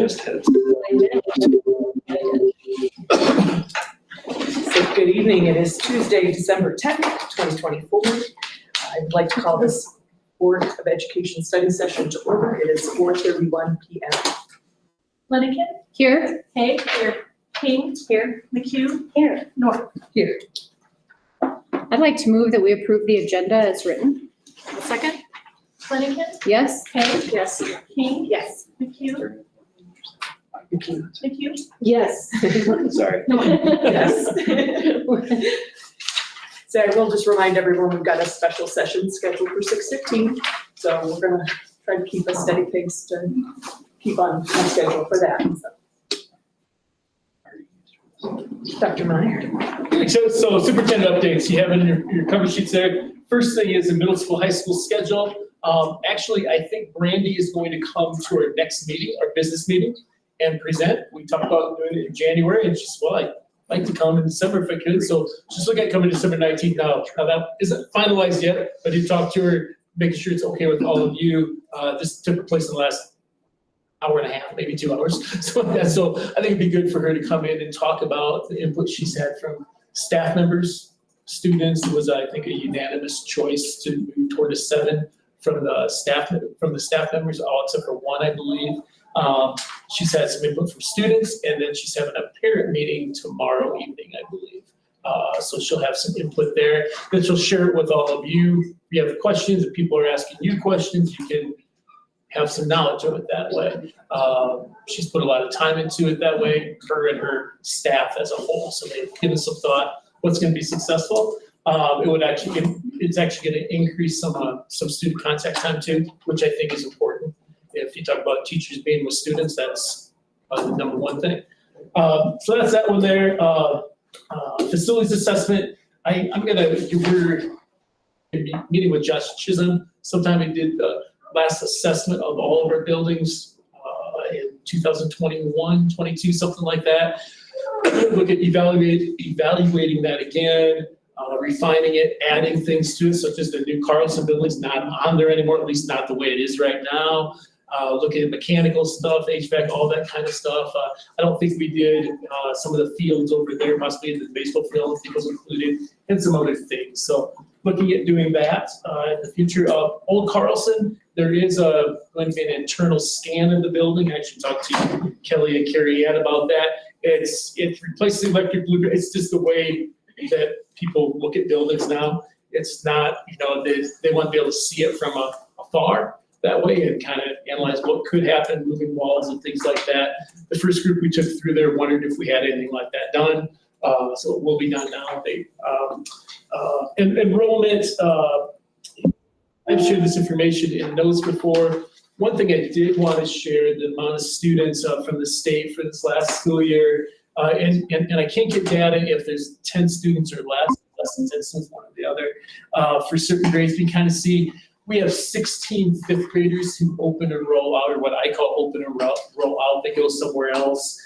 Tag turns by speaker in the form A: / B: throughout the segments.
A: just had.
B: I did. So good evening. It is Tuesday, December 10th, 2024. I'd like to call this Board of Education study session to order. It is 4:31 p.m.
C: Flanagan.
D: Here.
C: Hay. Here. King.
D: Here.
C: McHugh.
D: Here.
C: North.
B: Here.
D: I'd like to move that we approve the agenda as written.
B: A second?
C: Flanagan.
D: Yes?
C: Hay.
B: Yes.
C: King.
B: Yes.
C: McHugh. McHugh.
B: Yes.
A: Sorry.
B: Yes. So I will just remind everyone, we've got a special session scheduled for 6:15. So we're gonna try to keep a steady pace to keep on schedule for that. So. Dr. Meyer.
E: So superintendent updates, you have in your cover sheets there. First thing is the middle school, high school schedule. Actually, I think Brandy is going to come to our next meeting, our business meeting, and present. We talked about doing it in January, and she said, well, I'd like to come in December if I could. So just look at coming December 19th now. Now that isn't finalized yet, but you talked to her, making sure it's okay with all of you. This took place in the last hour and a half, maybe 2 hours. So I think it'd be good for her to come in and talk about the input she's had from staff members, students. It was, I think, a unanimous choice to move toward a 7 from the staff members, all except for one, I believe. She's had some input from students, and then she's having a parent meeting tomorrow evening, I believe. So she'll have some input there. Then she'll share it with all of you. If you have questions, if people are asking you questions, you can have some knowledge of it that way. She's put a lot of time into it that way, her and her staff as a whole. So they've given some thought what's going to be successful. It's actually going to increase some student contact time too, which I think is important. If you talk about teachers being with students, that's the number one thing. So that's that one there. Facilities assessment. We're meeting with Josh Chisholm. Sometime he did the last assessment of all of our buildings in 2021, 22, something like that. Look at evaluating that again, refining it, adding things to it, such as the new Carlson building's not on there anymore, at least not the way it is right now. Looking at mechanical stuff, HVAC, all that kind of stuff. I don't think we did some of the fields over there, possibly the baseball field, I think was included, and some other things. So looking at doing that in the future. Old Carlson, there is going to be an internal scan of the building. I actually talked to Kelly and Carrie Ann about that. It replaces the electric blueprint. It's just the way that people look at buildings now. It's not, they want to be able to see it from afar that way and kind of analyze what could happen, moving walls and things like that. The first group we took through there wondered if we had anything like that done. So it will be done now. Enrollment, I've shared this information in notes before. One thing I did want to share, the amount of students from the state for this last school year, and I can't get data if there's 10 students or less than 10 students, one or the other. For certain grades, we kind of see we have 16 fifth graders who open and roll out, or what I call open and roll out. They go somewhere else.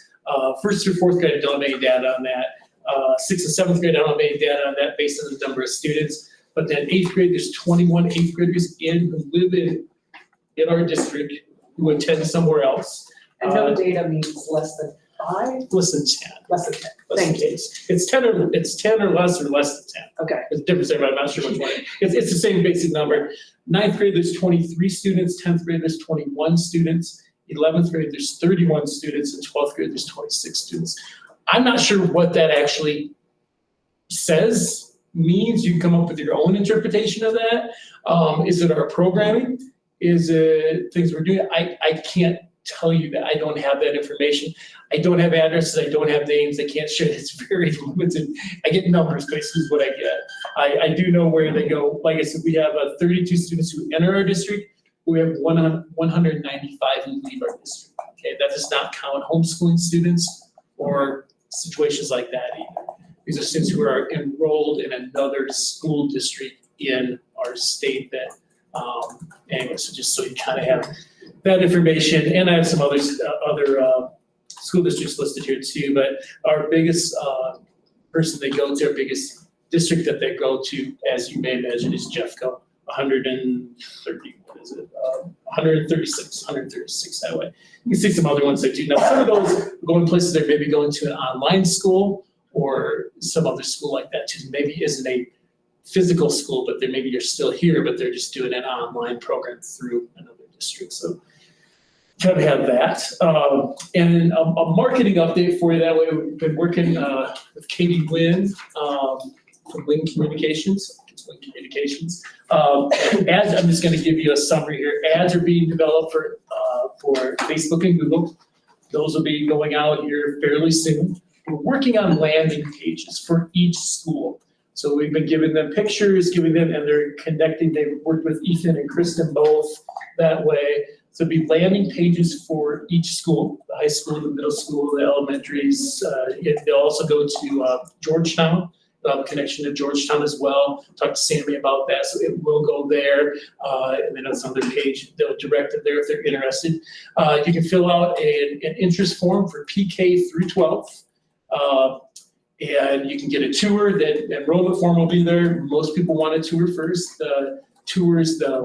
E: First through fourth grade, I don't have any data on that. Sixth and seventh grade, I don't have any data on that based on the number of students. But then eighth grade, there's 21 eighth graders who live in our district who attend somewhere else.
B: And no data means less than 5?
E: Less than 10.
B: Less than 10. Thank you.
E: It's 10 or less than 10.
B: Okay.
E: There's a difference there, but I'm not sure which one. It's the same basic number. Ninth grade, there's 23 students. 10th grade, there's 21 students. 11th grade, there's 31 students. And 12th grade, there's 26 students. I'm not sure what that actually means. You can come up with your own interpretation of that. Is it our programming? Is it things we're doing? I can't tell you that. I don't have that information. I don't have addresses. I don't have names. I can't share. It's very limited. I get numbers, basically, is what I get. I do know where they go. Like I said, we have 32 students who enter our district. We have 195 who leave our district. Okay, that does not count homeschooling students or situations like that either. These are students who are enrolled in another school district in our state that, anyway, so just so you kind of have that information. And I have some other school districts listed here too, but our biggest person they go to, our biggest district that they go to, as you may imagine, is Jeffco. 136 that way. You can see some other ones that do. Now, some of those go in places that maybe going to an online school or some other school like that too. Maybe isn't a physical school, but maybe you're still here, but they're just doing an online program through another district. So try to have that. And a marketing update for you that way. We've been working with Katie Wynn from Wynn Communications. It's Wynn Communications. Ads, I'm just going to give you a summary here. Ads are being developed for Facebook and Google. Those will be going out here fairly soon. We're working on landing pages for each school. So we've been giving them pictures, and they're connecting. They've worked with Ethan and Kristen both that way. So it'll be landing pages for each school, the high school, the middle school, the elementaries. They'll also go to Georgetown. They'll have a connection to Georgetown as well. Talk to Sammy about that, so it will go there. And then it's on their page. They'll direct it there if they're interested. You can fill out an interest form for PK through 12. And you can get a tour. That enrollment form will be there. Most people want a tour first. The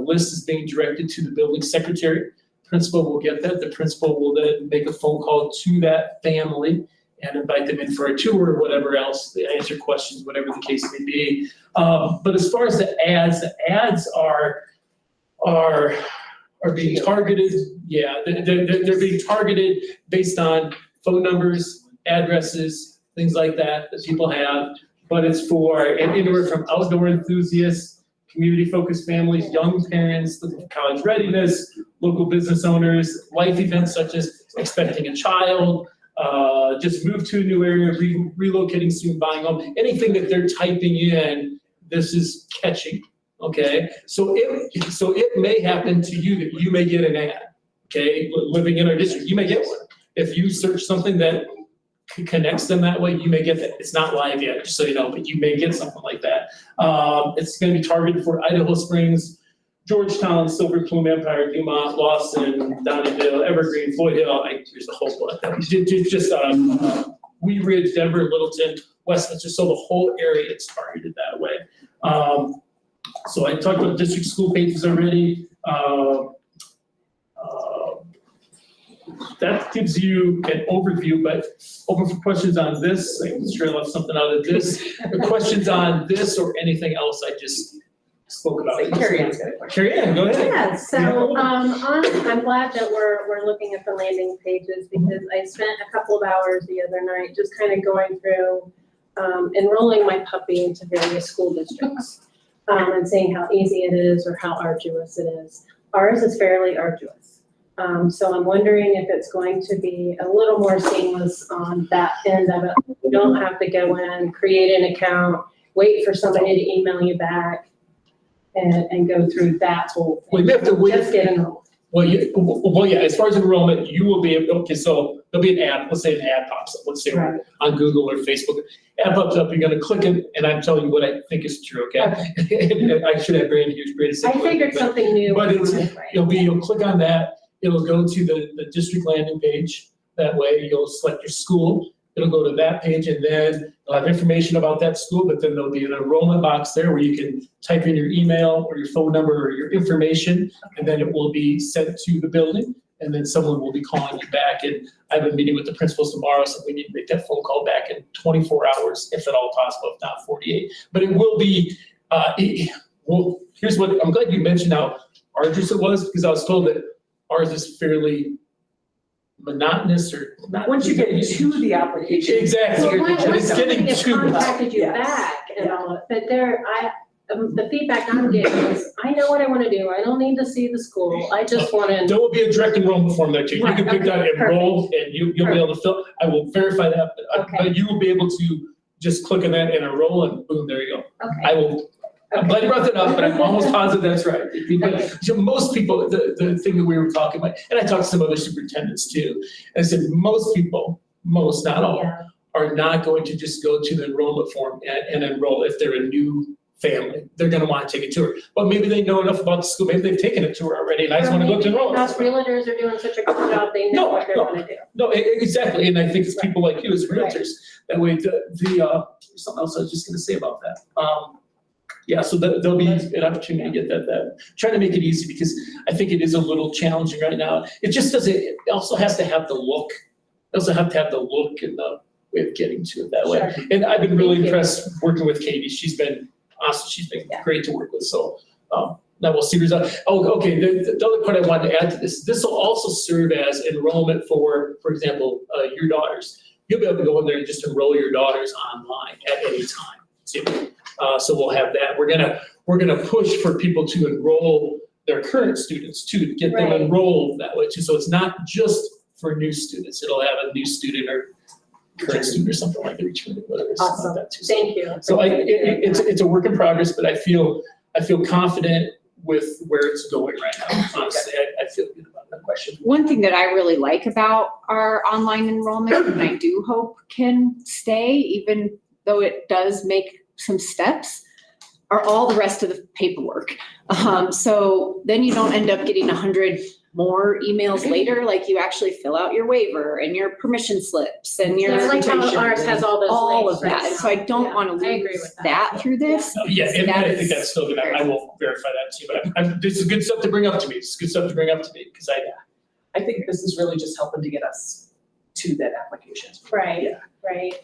E: list is being directed to the building secretary. Principal will get that. The principal will then make a phone call to that family and invite them in for a tour or whatever else, they answer questions, whatever the case may be. But as far as the ads are being targeted. Yeah, they're being targeted based on phone numbers, addresses, things like that people have. But it's for anywhere from outdoor enthusiasts, community-focused families, young parents looking for college readiness, local business owners, life events such as expecting a child, just moved to a new area, relocating soon, buying home, anything that they're typing in, this is catching, okay? So it may happen to you that you may get an ad, okay? Living in our district, you may get one. If you search something that connects them that way, you may get that. It's not live yet, just so you know, but you may get something like that. It's going to be targeted for Idaho Springs, Georgetown, Silver Plume, Empire, Dumont, Lawson, Donnellville, Evergreen, Floyd Hill. Here's the whole one. Just Wheat Ridge, Denver, Littleton, Westminster. So the whole area is targeted that way. So I talked about district school pages already. That gives you an overview, but open for questions on this. I'm sure I left something out of this. Questions on this or anything else I just spoke about.
B: Carrie Ann's got a question.
E: Carrie Ann, go ahead.
A: Yeah, so I'm glad that we're looking at the landing pages because I spent a couple of hours the other night just kind of going through enrolling my puppy into various school districts and seeing how easy it is or how arduous it is. Ours is fairly arduous. So I'm wondering if it's going to be a little more seamless on that end of it. You don't have to go in, create an account, wait for somebody to email you back and go through that whole thing.
E: Well, you have to wait.
A: Just get enrolled.
E: Well, yeah, as far as enrollment, you will be able, okay, so there'll be an ad, let's say an ad pops up, let's say
A: Right.
E: on Google or Facebook. Ad pops up, you're gonna click it, and I'm telling you what I think is true, okay? I should have Brandy here's Brandy.
A: I figured something new.
E: But
A: was
E: it's,
A: right.
E: you'll click on that, it'll go to the district landing page. That way you'll select your school, it'll go to that page, and then you'll have information about that school, but then there'll be an enrollment box there where you can type in your email or your phone number or your information, and then it will be sent to the building, and then someone will be calling you back. And I have a meeting with the principals tomorrow, so we need to make that phone call back in 24 hours, if at all possible, if not 48. But it will be, well, here's what, I'm glad you mentioned how arduous it was, because I was told that ours is fairly monotonous or not.
B: Once you get to the application.
E: Exactly.
A: Well,
B: you're
A: once
B: just
E: getting
A: somebody has
E: to it.
A: contacted you
B: Yes.
A: back and all that, but the feedback I'm getting is, I know what I want to do. I don't need to see the school. I just want to.
E: There will be a direct enrollment form there too. You can
A: Right,
E: pick that
A: okay,
E: enroll and you'll be able to fill, I will verify that,
A: Okay.
E: but you will be able to just click on that and enroll and boom, there you go.
A: Okay.
E: I will, I'm glad you brought that up, but I'm almost positive that's right. But so most people, the thing that we were talking about, and I talked to some other superintendents too, and I said most people, not all,
A: Yeah.
E: are not going to just go to the enrollment form and enroll if they're a new family. They're gonna want to take a tour. But maybe they know enough about the school, maybe they've taken a tour already and I just wanna go to enroll.
A: Us realtors are doing such a good job. They know what they're
E: No.
A: going to do.
E: No, exactly, and I think it's people like you as
A: Right.
E: realtors, that way, something else I was just gonna say about that. Yeah, so there'll be an opportunity to get that, try to make it easy because I think it is a little challenging right now. It just doesn't, it also has to have the look. It also have to have the look and the way of getting to it that way.
A: Sure.
E: And I've been really
A: Thank you.
E: impressed working with Katie. She's been awesome. She's been great to work with. So now we'll see results. Oh, okay. The other part I wanted to add to this will also serve as enrollment for example, your daughters. You'll be able to go in there and just enroll your daughters online at any time too. So we'll have that. We're gonna push for people to enroll their current students too, to get them
A: Right.
E: enrolled that way too. So it's not just for new students. It'll have a new student or current student or something like that, returning, whatever, something like that too. So-
A: Thank you.
E: So it's a work in progress, but I feel confident with where it's going right now. Honestly, I feel good about that question.
D: One thing that I really like about our online enrollment, and I do hope can stay, even though it does make some steps, are all the rest of the paperwork. So then you don't end up getting 100 more emails later, like you actually fill out your waiver and your permission slips and your.
A: It's like how ours has all those
D: all
A: links
D: of that,
A: right
D: so I
A: now.
D: don't
A: Yeah,
D: want to
A: I agree
D: lose
A: with
D: that through this.
E: Yeah, and I think
D: That
E: that's
D: is
E: still good. I will verify that too, but this is good stuff to bring up to me. It's good stuff to bring up to me because
B: I think this is really just helping to get us to that application.
A: Right,
B: Yeah.
A: right.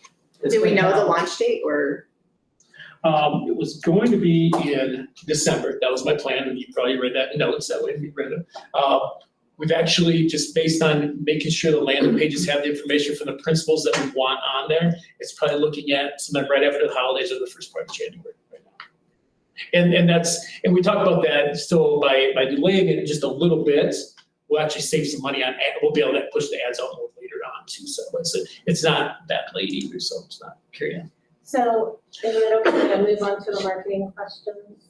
F: Do we know the launch date or?
E: it was going to be in December. That was my plan, and you probably read that in notes that way if you read it. We've actually, just based on making sure the landing pages have the information from the principals that we want on there, it's probably looking at sometime right after the holidays or the first part of January right now. And we talked about that still by delaying it just a little bit, we'll actually save some money on, we'll be able to push the ads out more later on too. So it's not that late either, so it's not carrying.
A: So is it okay to move on to the marketing questions?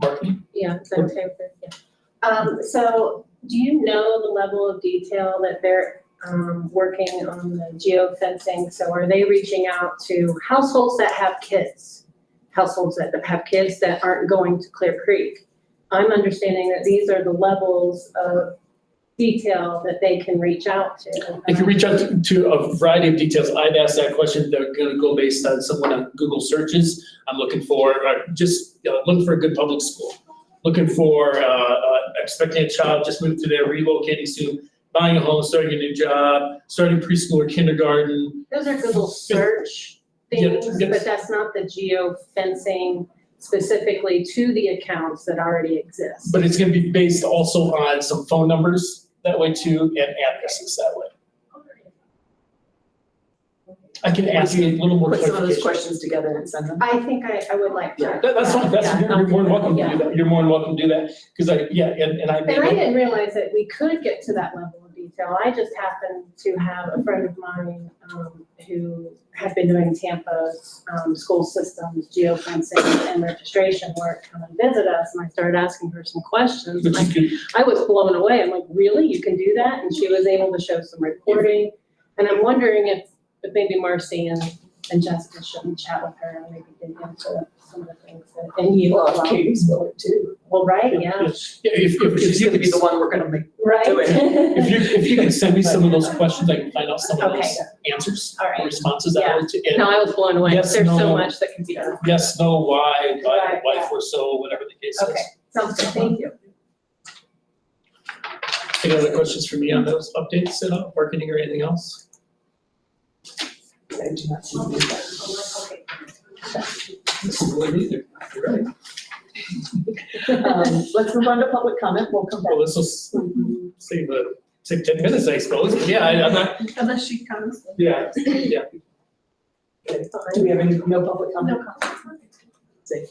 E: Marketing?
A: Yeah, is that okay with you? So do you know the level of detail that they're working on the geofencing? So are they reaching out to households that have kids? Households that have kids that aren't going to Clear Creek? I'm understanding that these are the levels of detail that they can reach out to.
E: They can reach out to a variety of details. I'd ask that question. They're going to go based on someone on Google searches. I'm looking for, just looking for a good public school. Looking for, expecting a child just moved to there, relocating soon, buying a home, starting a new job, starting preschool or kindergarten.
A: Those are Google search
E: Yeah,
A: things,
E: yes.
A: but that's not the geofencing specifically to the accounts that already exist.
E: But it's going to be based also on some phone numbers that way too, and addresses that way. I can ask you a little more
B: Put some of those
E: clarification.
B: questions together and send them.
A: I think I would like to.
B: Yeah,
E: That's fine. You're more than welcome to do that. You're more than welcome to do that. Because I
A: And I didn't realize that we could get to that level of detail. I just happened to have a friend of mine who had been doing Tampa's school systems, geofencing and registration work come and visit us. And I started asking her some questions.
E: Which is good.
A: I was blown away. I'm like, really? You can do that? And she was able to show some reporting. And I'm wondering if maybe Marcy and Jessica shouldn't chat with her and maybe dig into some of the things that, and you.
B: Well, Katie's willing too.
A: Well, right, yeah,
E: Yeah, if
B: She's
E: you
B: gonna be the one we're gonna make.
A: right.
B: Do it.
E: if you can send me some of those questions, I can find out some of
A: Okay.
E: those answers,
A: All right.
E: responses that
A: Yeah.
E: way too. And
A: No, I was blown away.
E: Yes,
A: There's so
E: no.
A: much that can be done.
E: yes, no, why,
A: Right,
E: why
A: yeah.
E: for so, whatever the case is.
A: Okay, sounds good, thank you.
E: Any other questions for me on those updates at all, marketing or anything else?
B: I do not see any of that.
E: This is really neither. You're right.
B: Let's move on to public comment. We'll come back.
E: Well, this will save 10 minutes, I suppose. But yeah, I'm not,
C: Unless she comes.
E: yeah, yeah.
B: Do we have any, no public comment?
C: No comments.
B: Safe.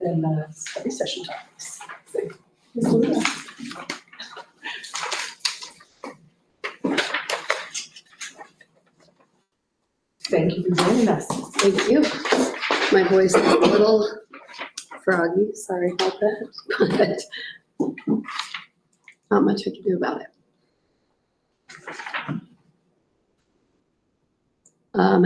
B: Then, study session topics. Safe. Ms. Lewis. Thank you for joining us.
F: Thank you. My voice is a little froggy, sorry about that, but not much I can do about it.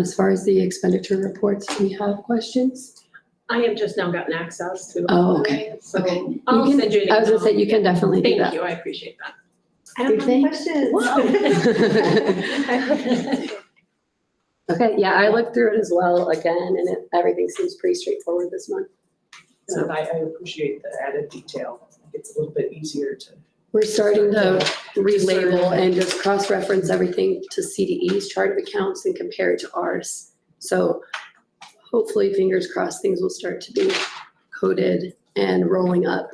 F: As far as the expenditure reports, do we have questions?
A: I have just now gotten access to.
F: Oh, okay,
A: So
F: okay. You
A: I'll
F: can-
A: send you an
F: I was gonna say,
A: email.
F: you can definitely do that.
A: Thank you, I appreciate that.
F: I don't have any
A: questions.
F: Okay, yeah, I looked through it as well again, and everything seems pretty straightforward this month.
B: And I appreciate the added detail. It's a little bit easier to.
F: We're starting to relabel and just cross-reference everything to CDE's chart of accounts and compare it to ours. So hopefully, fingers crossed, things will start to be coded and rolling up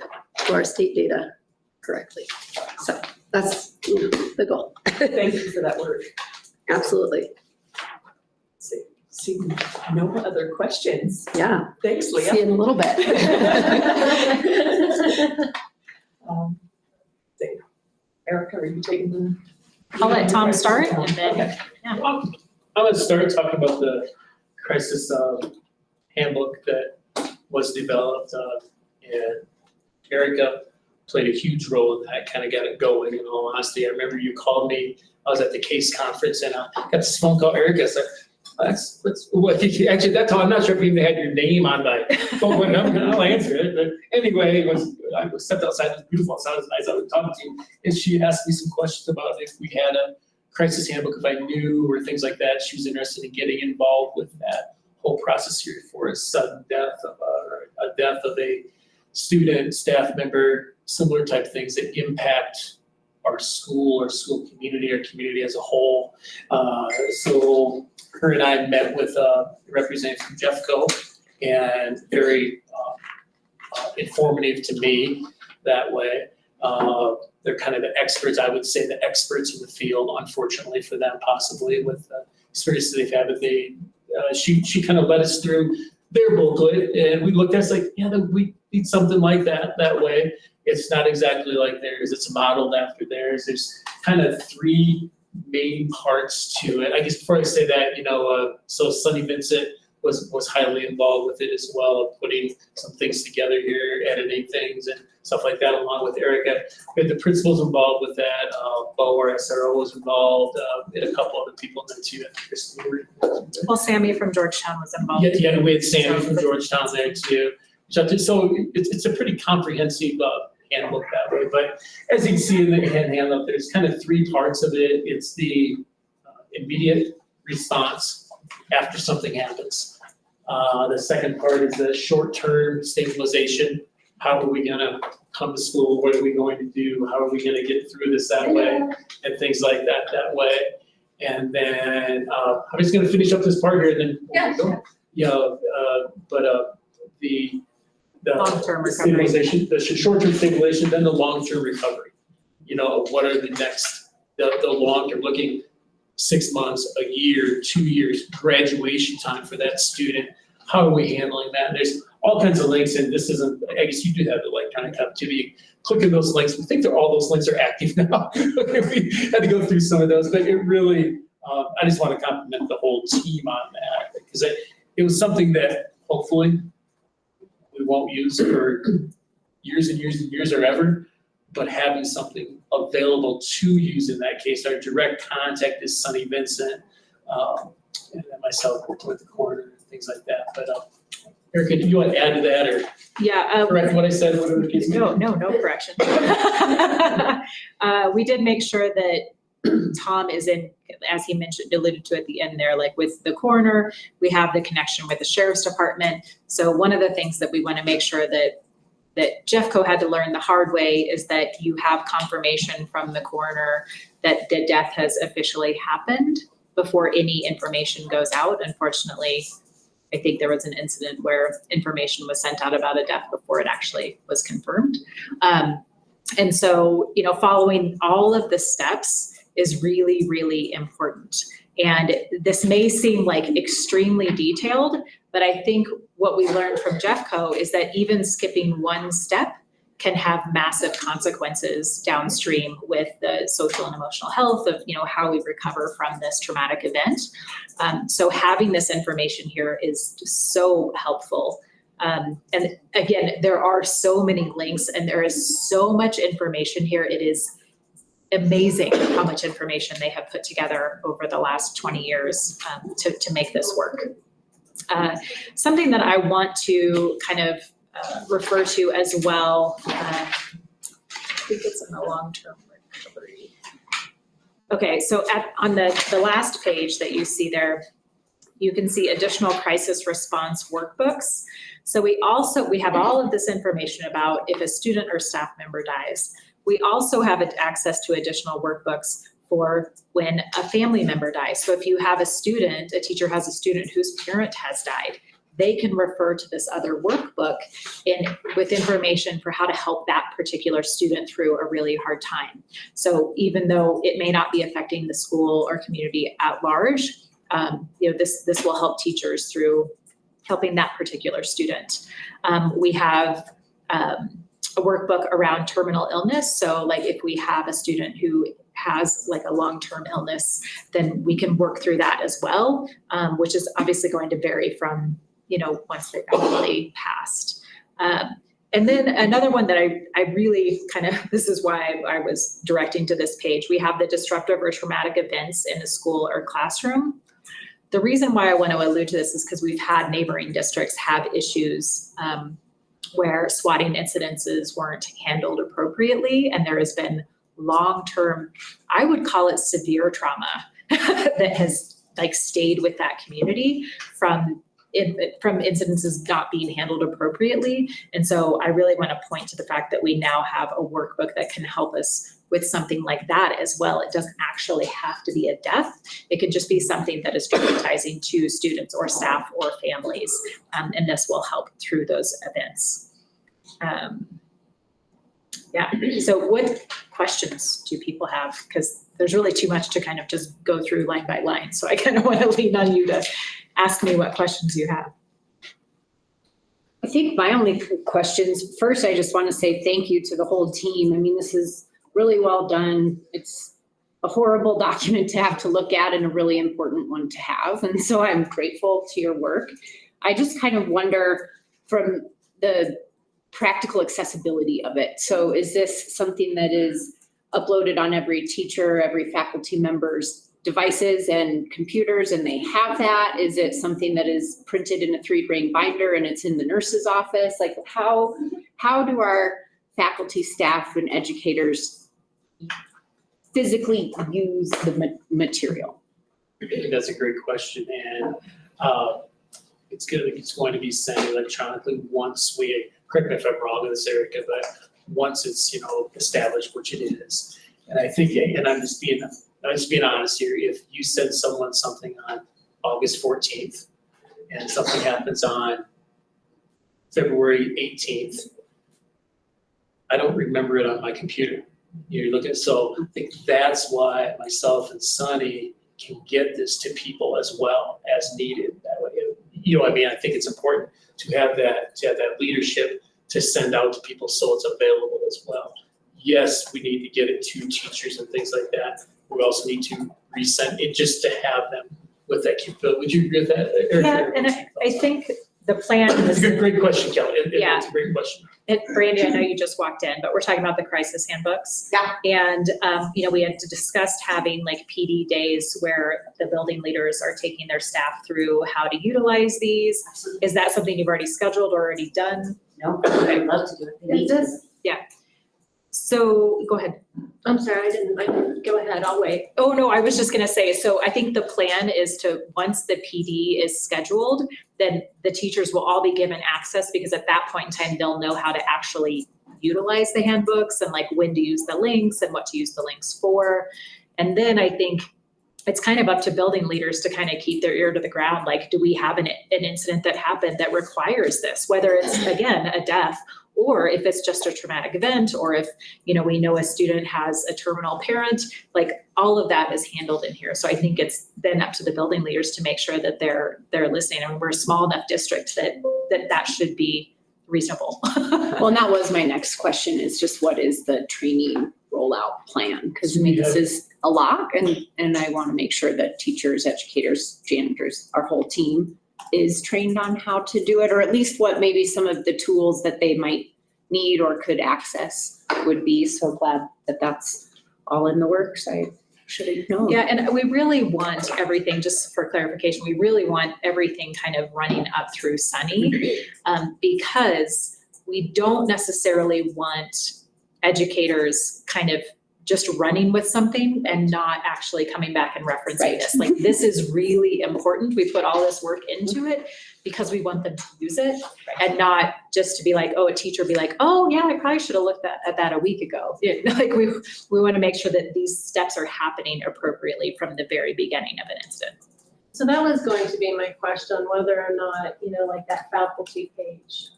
F: to our state data correctly. So that's, the goal.
B: Thank you for that work.
F: Absolutely.
B: See, no other questions.
F: Yeah.
B: Thanks,
F: See you
B: Leah.
F: in a little bit.
B: Dave. Erica, are you taking the?
C: I'll let Tom start and then,
B: Okay.
E: I'm gonna start talking about the crisis handbook that was developed, and Erica played a huge role in that, kind of got it going, in all honesty. I remember you called me, I was at the CASE conference, and I got this phone call, Erica said, actually, that time, I'm not sure if we even had your name on my phone number, and I'll answer it, but anyway, I stepped outside, it was beautiful, it sounded nice, I was talking to you, and she asked me some questions about if we had a crisis handbook, if I knew, or things like that. She was interested in getting involved with that whole process here for a sudden death of a death of a student, staff member, similar type things that impact our school community, our community as a whole. So her and I met with a representative from Jeffco, and very informative to me that way. They're kind of the experts, I would say the experts in the field, unfortunately for them possibly, with the experience that they've had. But she kind of led us through their booklet, and we looked at it, like, yeah, we need something like that way. It's not exactly like theirs, it's modeled after theirs. There's kind of three main parts to it. I guess before I say that, so Sunny Vincent was highly involved with it as well, of putting some things together here, editing things and stuff like that, along with Erica. We had the principals involved with that, Bo, our SRO, was involved, and a couple other people in there too. I think Chris Stewart.
C: well, Sammy from Georgetown was involved.
E: Yeah, we had Sammy from Georgetown there too. So it's a pretty comprehensive handbook that way. But as you can see in the handbook, there's kind of three parts of it. It's the immediate response after something happens. The second part is the short-term stabilization. How are we gonna come to school? What are we going to do? How are we gonna get through this that way? And things like that way. And then, I'm just gonna finish up this part here and then. The
C: Long-term
E: the
C: recovery.
E: stabilization, the short-term stabilization, then the long-term recovery. What are the next, the long-term, looking 6 months, a year, 2 years, graduation time for that student. How are we handling that? There's all kinds of links, and this isn't, I guess you do have the electronic connectivity. Click on those links. We think all those links are active now. Okay, we had to go through some of those, but it really, I just want to compliment the whole team on that, because it was something that hopefully we won't use for years and years and years or ever, but having something available to use in that case. Our direct contact is Sunny Vincent, and then myself with the coroner, things like that. But Erica, do you want to add to that or
C: Yeah.
E: correct what I said, whatever the case may be?
C: No correction. We did make sure that Tom is in, as he mentioned, alluded to at the end there, like with the coroner, we have the connection with the sheriff's department. So one of the things that we want to make sure that Jeffco had to learn the hard way is that you have confirmation from the coroner that the death has officially happened before any information goes out. Unfortunately, I think there was an incident where information was sent out about a death before it actually was confirmed. And so, following all of the steps is really, really important. And this may seem like extremely detailed, but I think what we learned from Jeffco is that even skipping one step can have massive consequences downstream with the social and emotional health of, how we recover from this traumatic event. So having this information here is just so helpful. And again, there are so many links and there is so much information here. It is amazing how much information they have put together over the last 20 years to make this work. Something that I want to kind of refer to as well, I think it's in the long-term recovery. Okay, so on the last page that you see there, you can see additional crisis response workbooks. So we have all of this information about if a student or staff member dies. We also have access to additional workbooks for when a family member dies. So if you have a teacher has a student whose parent has died, they can refer to this other workbook with information for how to help that particular student through a really hard time. So even though it may not be affecting the school or community at large, this will help teachers through helping that particular student. We have a workbook around terminal illness. So like if we have a student who has like a long-term illness, then we can work through that as well, which is obviously going to vary from, once they've actually passed. And then another one that I really this is why I was directing to this page, we have the disruptive or traumatic events in a school or classroom. The reason why I want to allude to this is because we've had neighboring districts have issues where swatting incidences weren't handled appropriately, and there has been long-term, I would call it severe trauma that has stayed with that community from incidences not being handled appropriately. And so I really want to point to the fact that we now have a workbook that can help us with something like that as well. It doesn't actually have to be a death. It could just be something that is traumatizing to students or staff or families. And this will help through those events. So what questions do people have? Because there's really too much to kind of just go through line by line. So I kind of want to lean on you to ask me what questions you have.
D: I think my only questions, first, I just want to say thank you to the whole team. I mean, this is really well done. It's a horrible document to have to look at and a really important one to have. And so I'm grateful to your work. I just kind of wonder from the practical accessibility of it. So is this something that is uploaded on every teacher, every faculty member's devices and computers, and they have that? Is it something that is printed in a 3-grain binder and it's in the nurse's office? Like how do our faculty, staff, and educators physically use the material?
E: I think that's a great question, and it's going to be sent electronically once we, correct me if I'm wrong in this, Erica, but once it's established which it is. And I think, and I'm just being honest here, if you send someone something on August 14th and something happens on February 18th, I don't remember it on my computer. You're looking, so I think that's why myself and Sunny can get this to people as well as needed. That way, I think it's important to have that leadership to send out to people so it's available as well. Yes, we need to get it to teachers and things like that. We also need to resend it just to have them with that capability. Would you agree with that?
C: Yeah, and I think the plan
E: It's
C: is.
E: a great question, Kelly.
C: Yeah.
E: It's a great question.
C: And Brandy, I know you just walked in, but we're talking about the crisis handbooks.
D: Yeah.
C: And, we had discussed having PD days where the building leaders are taking their staff through how to utilize these. Is that something you've already scheduled or already done?
G: No, I'd love to do it. They need to.
C: So go ahead.
A: I'm sorry, I didn't, go ahead, I'll wait.
C: Oh, no, I was just gonna say, so I think the plan is to, once the PD is scheduled, then the teachers will all be given access, because at that point in time, they'll know how to actually utilize the handbooks and when to use the links and what to use the links for. And then I think it's kind of up to building leaders to kind of keep their ear to the ground. Do we have an incident that happened that requires this, whether it's, again, a death, or if it's just a traumatic event, or if, we know a student has a terminal parent, all of that is handled in here. So I think it's then up to the building leaders to make sure that they're listening. I mean, we're a small enough district that should be reasonable.
D: Well, and that was my next question, is just what is the training rollout plan? Because I mean, this is a lot, and I want to make sure that teachers, educators, janitors, our whole team is trained on how to do it, or at least what maybe some of the tools that they might need or could access would be. So glad that that's all in the works. I should have known.
C: Yeah, and we really want everything, just for clarification, we really want everything kind of running up through Sunny, because we don't necessarily want educators kind of just running with something and not actually coming back and referencing
D: Right.
C: this. Like, this is really important. We put all this work into it because we want them to use it and not just to be like, oh, a teacher be like, oh, yeah, I probably should have looked at that a week ago. Like, we want to make sure that these steps are happening appropriately from the very beginning of an incident.
A: So that was going to be my question, whether or not, like that faculty page,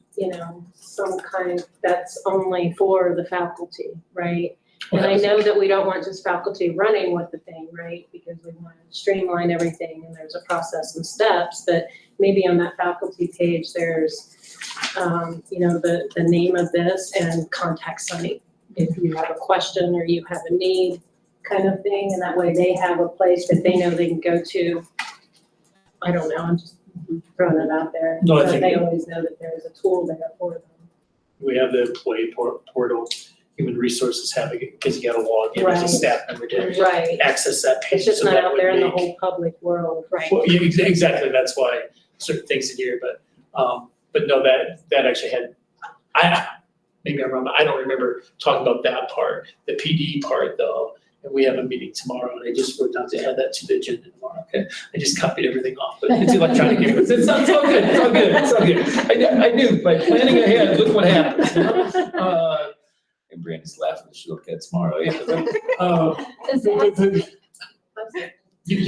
A: some kind that's only for the faculty, right? And I know that we don't want just faculty running with the thing, right? Because we want to streamline everything and there's a process and steps, but maybe on that faculty page, there's, the name of this and contact Sunny. If you have a question or you have a need kind of thing, and that way they have a place that they know they can go to. I don't know, I'm just throwing it out there.
E: No, I
A: But
E: think-
A: they always know that there's a tool there for them.
E: We have the employee portal, human resources having it, because you gotta log in as a
A: Right.
E: staff member to
A: Right.
E: access that page.
A: It's just
E: so
A: not
E: that
A: out
E: would
A: there in the
E: make-
A: whole public world.
C: Right.
E: Well, yeah, exactly, that's why certain things in here, but no, that actually had, maybe I'm wrong, but I don't remember talking about that part, the PD part though. And we have a meeting tomorrow, and I just wrote down to add that to the agenda tomorrow, okay? I just copied everything off, but it's electronic, it's all good, it's all good, it's all good. I knew, by planning ahead, look what happens, you know? And Brandy's laughing, she'll look at it tomorrow, yeah.
A: Is that-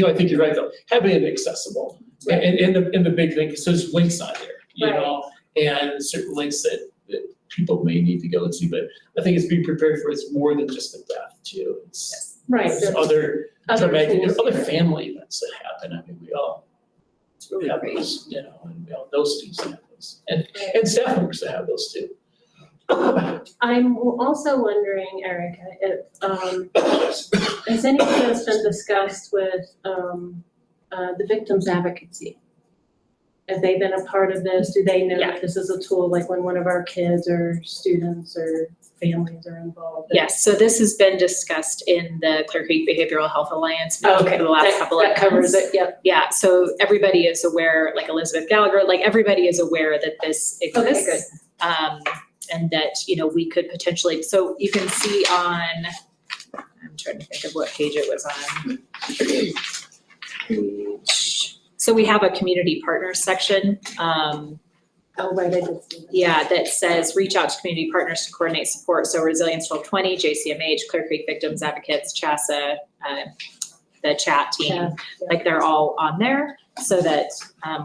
E: I think you're right though, having it accessible, and the big thing, because there's links on there, you
A: Right.
E: know? And certain links that people may need to go to, but I think it's being prepared for, it's more than just the death too. It's
A: Right.
E: there's other
A: Other
E: traumatic,
A: tools.
E: other family events that happen, I mean, we all
F: It's really
E: have
F: great.
E: those, you know, and we all know students that have those, and staff members that have those too.
A: I'm also wondering, Erica, if, has any of this been discussed with, the victims advocacy? Have they been a part of this? Do they know
C: Yeah.
A: that this is a tool, like when one of our kids or students or families are involved?
C: Yes, so this has been discussed in the Clear Creek Behavioral Health Alliance meeting
A: Okay,
C: for the last couple of
A: that covers
C: months.
A: it, yep.
C: Yeah, so everybody is aware, like Elizabeth Gallagher, like everybody is aware that this
A: Okay,
C: exists. And that, we could potentially, so you can see on, I'm trying to think of what page it was on. So we have a community partners section,
A: Oh, right, I did see that.
C: yeah, that says reach out to community partners to coordinate support. So Resilience 1220, JCMH, Clear Creek Victims Advocates, CHASA, the chat team,
A: Yeah,
C: like they're all on there so that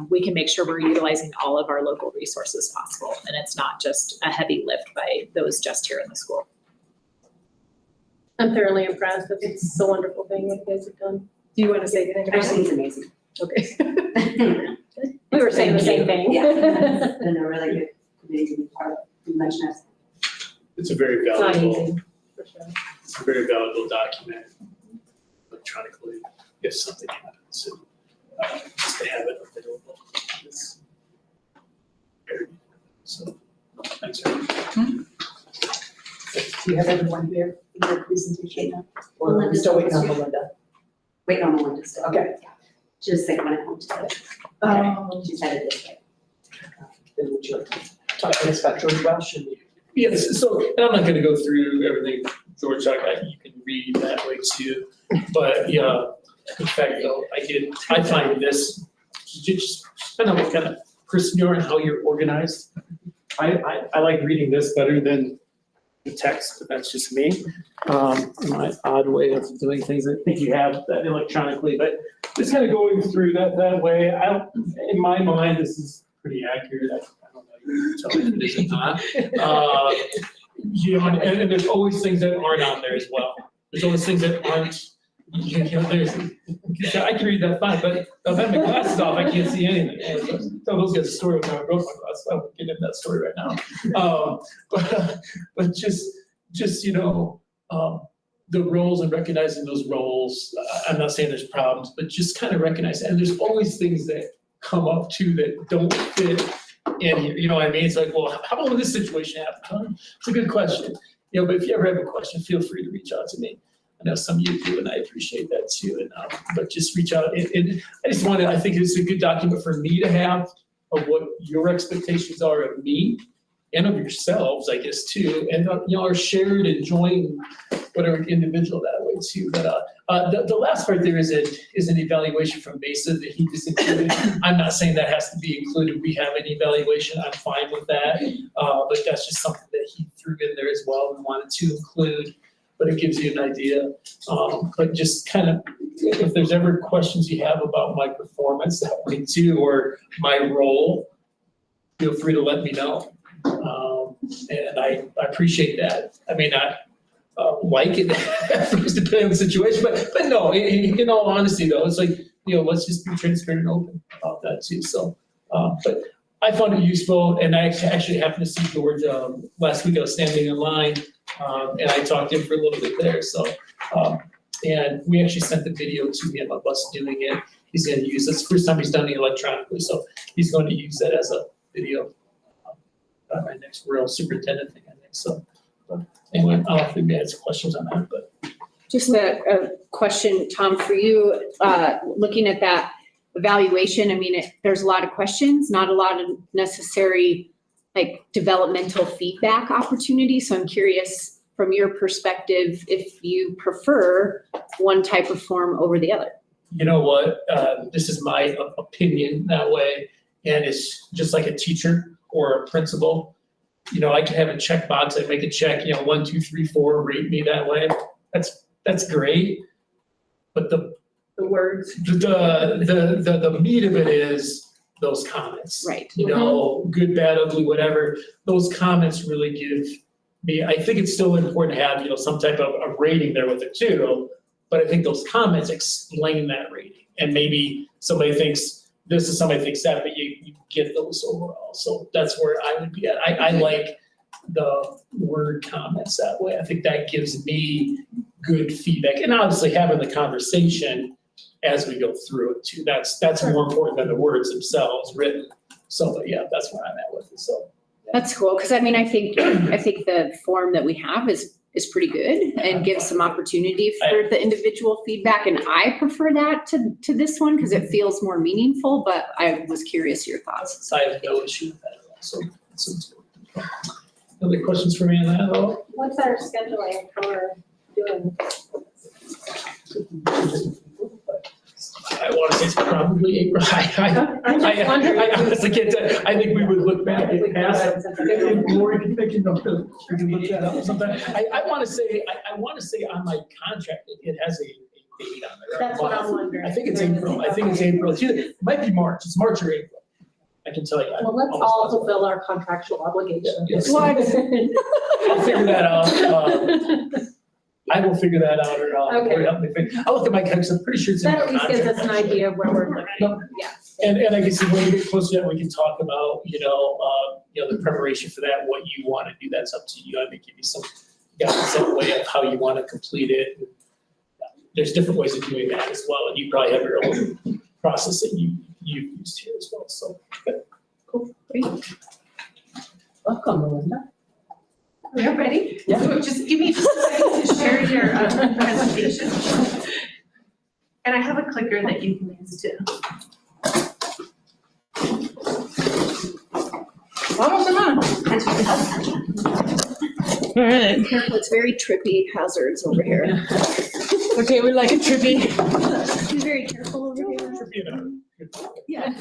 C: we can make sure we're utilizing all of our local resources possible. And it's not just a heavy lift by those just here in the school.
A: I'm thoroughly impressed. It's a wonderful thing what you guys have done.
C: Do you want to say anything
G: I just think it's amazing.
C: Okay.
A: We were saying the same thing.
G: Yeah, it's been a really good committee to be part of, much nice.
E: It's a very
A: It's not
E: valuable,
A: easy, for sure.
E: it's a very valuable document electronically, if something happens, so, just to have it available. It's very, so, thanks, Eric.
B: Do you have everyone here in your presentation now? Or are we
G: Melinda's
B: still waiting on
G: almost
B: Melinda?
G: Wait on Melinda still.
B: Okay.
G: She just said when I home today. She's headed this way.
B: Then would you like to talk to us about George Welsh and
E: Yes, so, and I'm not gonna go through everything, George, you can read that way too, but, yeah, in fact, though, I find this, just depending on what kind of person you are and how you're organized. I like reading this better than the text, but that's just me. My odd way of doing things, I think you have that electronically, but just kind of going through that way, in my mind, this is pretty accurate, I don't know, you can tell me if it is or not. And there's always things that aren't on there as well. There's always things that aren't, I can read that fine, but if I have my glasses off, I can't see anything. Tell those guys a story when I broke my glasses, I won't get into that story right now. But just, the roles and recognizing those roles, I'm not saying there's problems, but just kind of recognize, and there's always things that come up too that don't fit in here, you know what I mean? It's like, well, how about when this situation happened? It's a good question, but if you ever have a question, feel free to reach out to me. I know some of you do, and I appreciate that too, and, but just reach out, and I think it's a good document for me to have of what your expectations are of me and of yourselves, I guess, too, and, our shared and joint whatever individual that way too. But the last part there is an evaluation from Mesa that he just included. I'm not saying that has to be included. We have an evaluation. I'm fine with that. But that's just something that he threw in there as well and wanted to include. But it gives you an idea. But just kind of, if there's ever questions you have about my performance that way too, or my role, feel free to let me know. And I appreciate that. I may not like it depending on the situation, but no, in all honesty though, it's like, let's just be transparent and open about that too. So, but I found it useful, and I actually happened to see George last week. I was standing in line, and I talked to him for a little bit there. So, and we actually sent the video to him of us doing it. He's going to use this first time he's done it electronically, so he's going to use that as a video. My next real superintendent thing, I think. So, anyway, I'll have to answer questions on that. But
D: Just a question, Tom, for you, looking at that evaluation, I mean, there's a lot of questions, not a lot of necessary like developmental feedback opportunities. So I'm curious from your perspective, if you prefer one type of form over the other.
E: you know what? This is my opinion that way, and it's just like a teacher or a principal. I can have a checkbox. I make a check. 1, 2, 3, 4. Rate me that way. That's great. But the
A: words.
E: the meat of it is those comments.
D: Right.
E: Good, bad, ugly, whatever. Those comments really give me. I think it's still important to have some type of a rating there with it too. But I think those comments explain that rating, and maybe somebody thinks this is somebody thinks that, but you get those overall. So that's where I would be at. I like the word comments that way. I think that gives me good feedback, and obviously having the conversation as we go through it too. That's more important than the words themselves written. So yeah, that's where I'm at with it. So
D: That's cool, because I mean, I think the form that we have is pretty good and gives some opportunity for the individual feedback. And I prefer that to this one because it feels more meaningful, but I was curious your thoughts.
E: I have no issue with that at all. So other questions for me on that at all?
A: What's our scheduling for doing?
E: I want to say it's probably April.
A: I'm just wondering.
E: I honestly can't tell. I think we would look back at past. Lori, can you look that up sometime? I want to say on my contract, it has a date on there.
A: That's what I'm wondering.
E: I think it's April. It might be March. It's March or April. I can tell you.
A: Well, let's all fulfill our contractual obligations.
E: Yes. I'll figure that out. I will figure that out, or
A: Okay.
E: help me figure. I'll look at my contract. I'm pretty sure it's in my
A: That at least
E: contract.
A: gives us an idea of where we're looking. Yeah.
E: And I guess when we get closer to that, we can talk about, the preparation for that, what you want to do. That's up to you. I may give you some guidance that way of how you want to complete it. There's different ways of doing that as well, and you probably have your own process that you've used here as well. So, good. Cool. Great. Welcome, Melinda.
H: We are ready?
E: Yeah.
H: So just give me just a second to share your presentation. And I have a clicker that you can use too. Almost done.
I: All right.
D: Careful, it's very trippy hazards over here.
I: Okay, we like a trippy.
D: Be very careful over here. Yeah.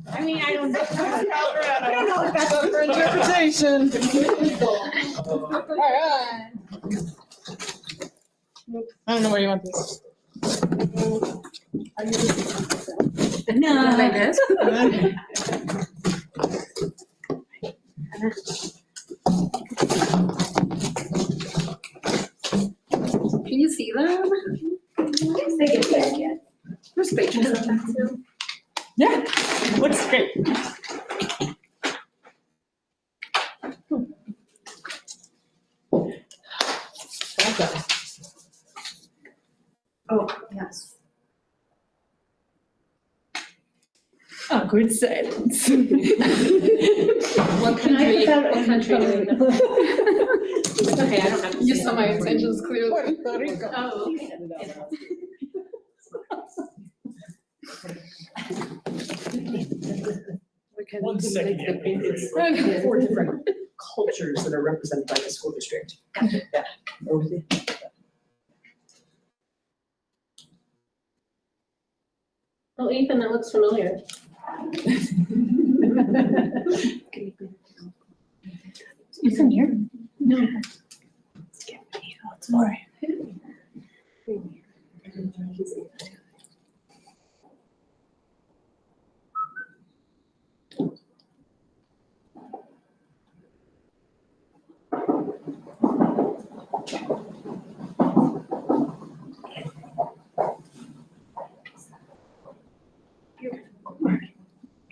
D: I mean, I don't know. I don't know if that's
I: Up for interpretation.
E: Uh,
I: All right. I don't know where you want this.
D: No.
H: Can you see them? They get there yet. There's pages.
I: Yeah, looks great.
H: Oh, yes.
I: Awkward silence.
A: What country? What country? Okay, I don't have to.
I: You
A: see
I: saw
A: it.
I: my intentions clearly.
A: Oh, okay.
E: 1 second.
B: It's 4 different cultures that are represented by the school district. Yeah.
A: Oh, Ethan, that looks familiar.
I: Ethan here? No. It's Lori.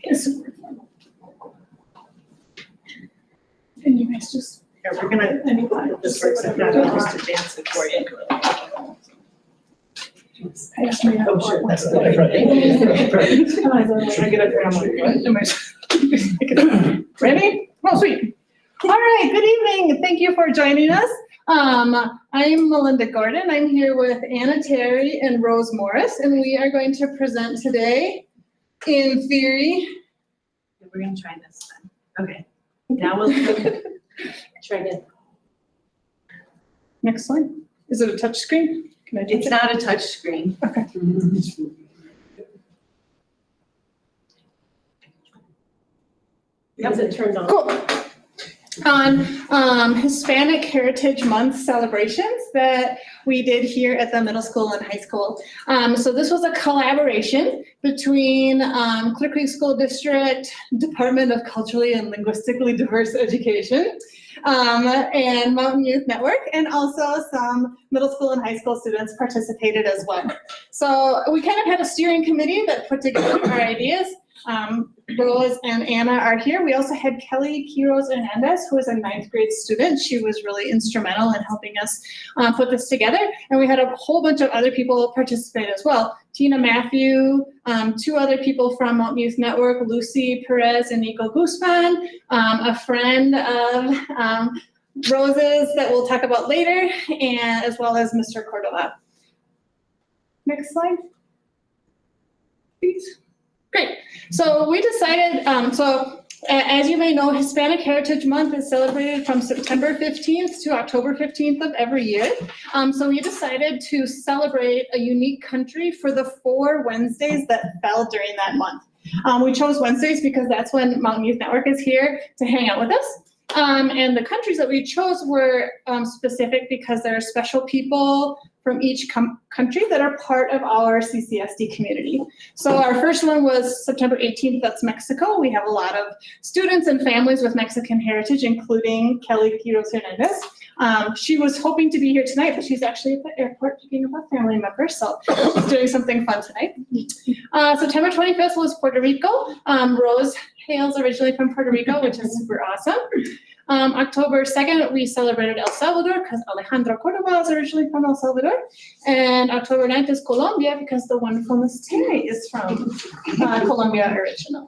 I: Yes. And you guys just.
H: Yeah, we're gonna, this works, if not, I'll just advance it for you.
I: Pass me
H: Oh, sure, that's good.
I: I get up there, I'm like, what am I? Ready? Oh, sweet. All right, good evening. Thank you for joining us. I'm Melinda Gordon. I'm here with Anna Terry and Rose Morris, and we are going to present today in theory.
H: We're gonna try this then. Okay, now we'll
A: Try again.
I: Next slide. Is it a touch screen? Can I do
H: It's not a touch screen.
A: Is it turned on?
I: Cool. On Hispanic Heritage Month celebrations that we did here at the middle school and high school. So this was a collaboration between Clear Creek School District, Department of Culturally and Linguistically Diverse Education, and Mountain Youth Network, and also some middle school and high school students participated as well. So we kind of had a steering committee that put together our ideas. Rose and Anna are here. We also had Kelly Quiroz Hernandez, who is a 9th grade student. She was really instrumental in helping us put this together. And we had a whole bunch of other people participate as well. Tina Matthew, 2 other people from Mountain Youth Network, Lucy Perez and Nico Guzman, a friend of Rose's that we'll talk about later, and as well as Mr. Cordova. Next slide, please. Great. So we decided, as you may know, Hispanic Heritage Month is celebrated from September 15th to October 15th of every year. So we decided to celebrate a unique country for the 4 Wednesdays that fell during that month. We chose Wednesdays because that's when Mountain Youth Network is here to hang out with us. And the countries that we chose were specific because there are special people from each country that are part of our CCSD community. So our first one was September 18th, that's Mexico. We have a lot of students and families with Mexican heritage, including Kelly Quiroz Hernandez. She was hoping to be here tonight, but she's actually at the airport picking up a family member, so she's doing something fun tonight. September 25th was Puerto Rico. Rose hails originally from Puerto Rico, which is super awesome. October 2nd, we celebrated El Salvador because Alejandro Cordova is originally from El Salvador. And October 9th is Colombia because the wonderful Miss Terry is from Colombia originally.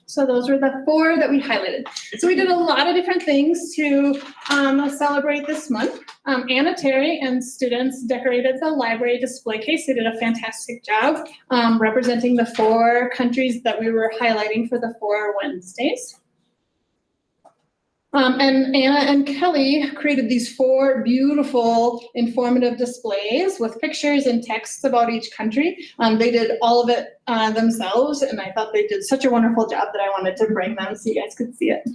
I: So those were the 4 that we highlighted. So we did a lot of different things to celebrate this month. Anna Terry and students decorated the library display case. They did a fantastic job representing the 4 countries that we were highlighting for the 4 Wednesdays. And Anna and Kelly created these 4 beautiful informative displays with pictures and texts about each country. They did all of it themselves, and I thought they did such a wonderful job that I wanted to bring them so you guys could see it.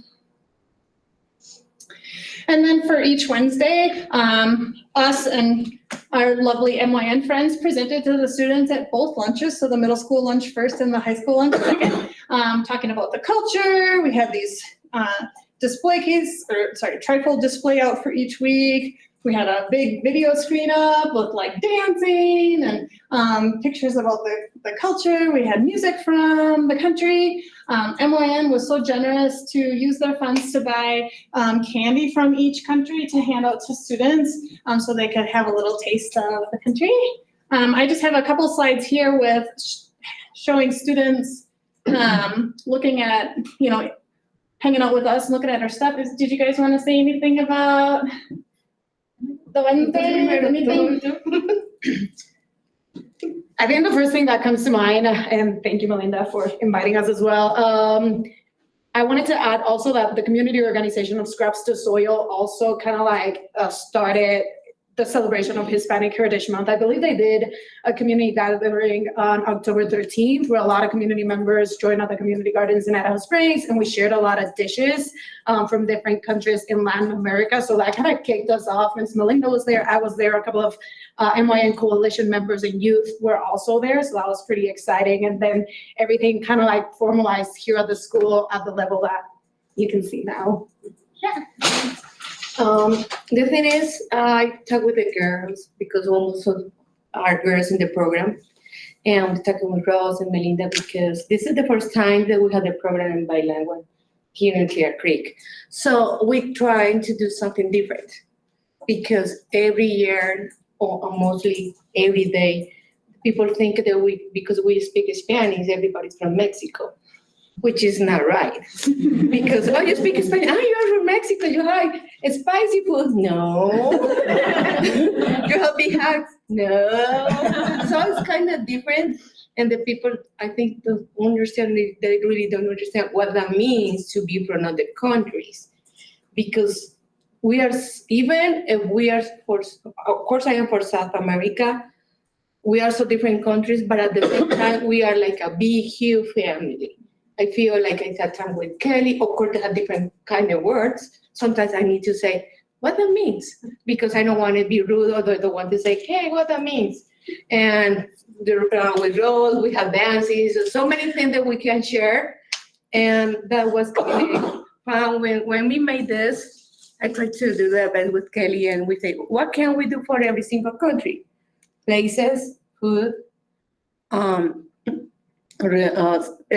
I: And then for each Wednesday, us and our lovely MYN friends presented to the students at both lunches, so the middle school lunch first and the high school lunch second, talking about the culture. We had these trifold display out for each week. We had a big video screen up with like dancing and pictures about the culture. We had music from the country. MYN was so generous to use their funds to buy candy from each country to hand out to students so they could have a little taste of the country. I just have a couple slides here with showing students looking at, hanging out with us and looking at our stuff. Did you guys want to say anything about the Wednesday? Anything?
J: I think the first thing that comes to mind, and thank you, Melinda, for inviting us as well. I wanted to add also that the community organization of Scraps to Soil also kind of like started the celebration of Hispanic Heritage Month. I believe they did a community gathering on October 13th, where a lot of community members joined at the community gardens in Idaho Springs, and we shared a lot of dishes from different countries in Latin America. So that kind of kicked us off. Ms. Melinda was there, I was there, a couple of MYN Coalition members and youth were also there, so that was pretty exciting. And then everything kind of like formalized here at the school at the level that you can see now.
K: The thing is, I talk with the girls because almost all are girls in the program. And I'm talking with Rose and Melinda because this is the first time that we had the program in bilingual here in Clear Creek. So we're trying to do something different because every year or mostly every day, people think that because we speak Spanish, everybody's from Mexico, which is not right. Because, oh, you speak Spanish, you're from Mexico, you like spicy food? No. You have big hearts? No. So it's kind of different. And the people, I think, don't understand, they really don't understand what that means to be from other countries. Because we are, even if we are, of course I am for South America, we are so different countries, but at the same time, we are like a big, huge family. I feel like I sat down with Kelly. Of course, they have different kind of words. Sometimes I need to say what that means because I don't want to be rude or the one to say, hey, what that means. And with Rose, we have dances, so many things that we can share. And that was kind of fun. When we made this, I tried to do that best with Kelly, and we say, what can we do for every single country? Places, food,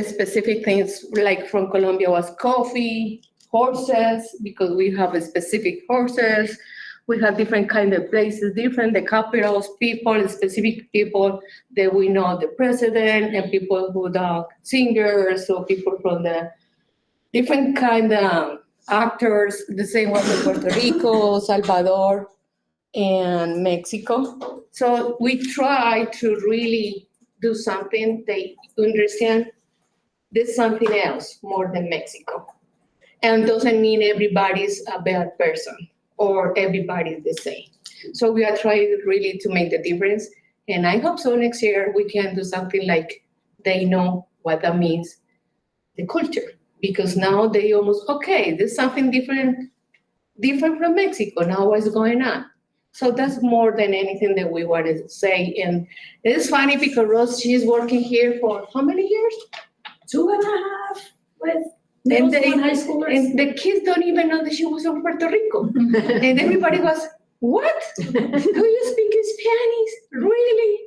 K: specific things like from Colombia was coffee, horses, because we have a specific horses. We have different kind of places, different, the capitals, people, specific people that we know, the president and people who are singers or people from the different kind of actors, the same one in Puerto Rico, Salvador, and Mexico. So we try to really do something they understand there's something else more than Mexico. And doesn't mean everybody's a bad person or everybody's the same. So we are trying really to make the difference. And I hope so next year we can do something like they know what that means, the culture. Because now they almost, okay, there's something different from Mexico. Now what's going on? So that's more than anything that we wanted to say. And it's funny because Rose, she's working here for how many years? 2.5 with middle school and high schoolers. And the kids don't even know that she was from Puerto Rico. And everybody was, what? Do you speak Spanish? Really?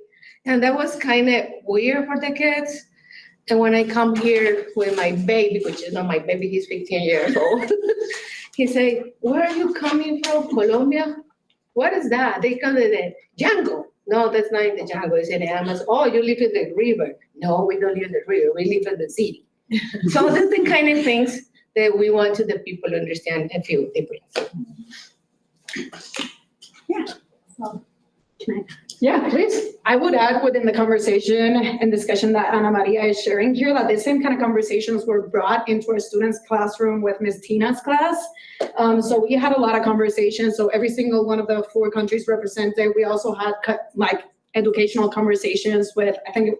K: And that was kind of weird for the kids. And when I come here with my baby, which is not my baby, he's 15 years old, he said, where are you coming from, Colombia? What is that? They call it the jungle. No, that's not in the jungle. It's in the Amazon. Oh, you live in the river. No, we don't live in the river. We live in the city. So that's the kind of things that we want to the people to understand and feel different.
J: Yeah, please. I would add within the conversation and discussion that Ana Maria is sharing here, that the same kind of conversations were brought into our students' classroom with Ms. Tina's class. So we had a lot of conversations. So every single one of the 4 countries represented, we also had like educational conversations with, I think,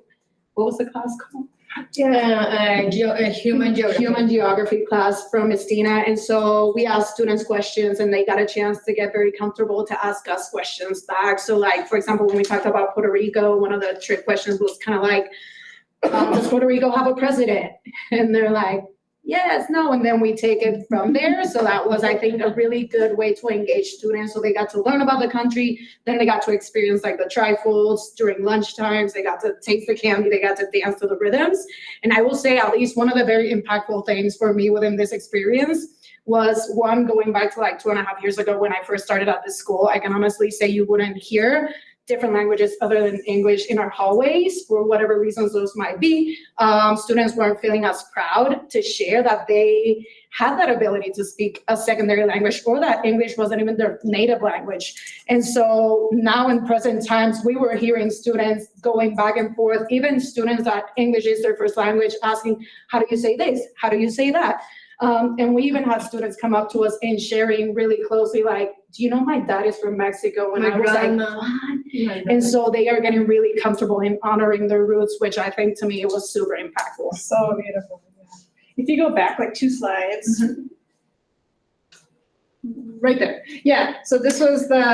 J: what was the class called?
K: Human geography.
J: Human geography class from Ms. Tina. And so we asked students questions and they got a chance to get very comfortable to ask us questions back. So like, for example, when we talked about Puerto Rico, one of the trick questions was kind of like, does Puerto Rico have a president? And they're like, yes, no, and then we take it from there. So that was, I think, a really good way to engage students. So they got to learn about the country, then they got to experience like the trifles during lunch times, they got to taste the candy, they got to dance to the rhythms. And I will say at least one of the very impactful things for me within this experience was one, going back to like 2.5 years ago when I first started at this school, I can honestly say you wouldn't hear different languages other than English in our hallways for whatever reasons those might be. Students weren't feeling as proud to share that they had that ability to speak a secondary language or that English wasn't even their native language. And so now in present times, we were hearing students going back and forth, even students that English is their first language, asking, how do you say this? How do you say that? And we even had students come up to us and sharing really closely, like, do you know my dad is from Mexico? And
K: My
J: I was like,
K: grandma.
J: what? And so they are getting really comfortable in honoring their roots, which I think to me it was super impactful.
H: So beautiful. If you go back like 2 slides. Right there. Yeah, so this was the,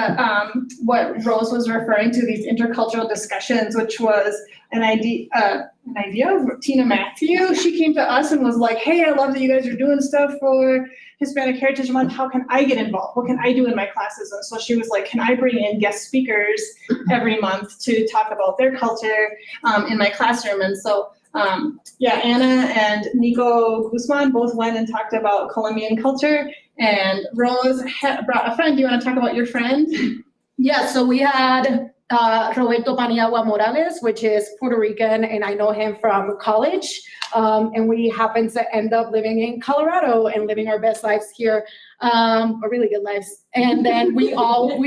H: what Rose was referring to, these intercultural discussions, which was an idea of Tina Matthew. She came to us and was like, hey, I love that you guys are doing stuff for Hispanic Heritage Month. How can I get involved? What can I do in my classes? And so she was like, can I bring in guest speakers every month to talk about their culture in my classroom? And so Anna and Nico Guzman both went and talked about Colombian culture, and Rose brought a friend. Do you want to talk about your friend?
J: Yeah, so we had Roberto Paniagua Morales, which is Puerto Rican, and I know him from college. And we happened to end up living in Colorado and living our best lives here, or really good lives. And then we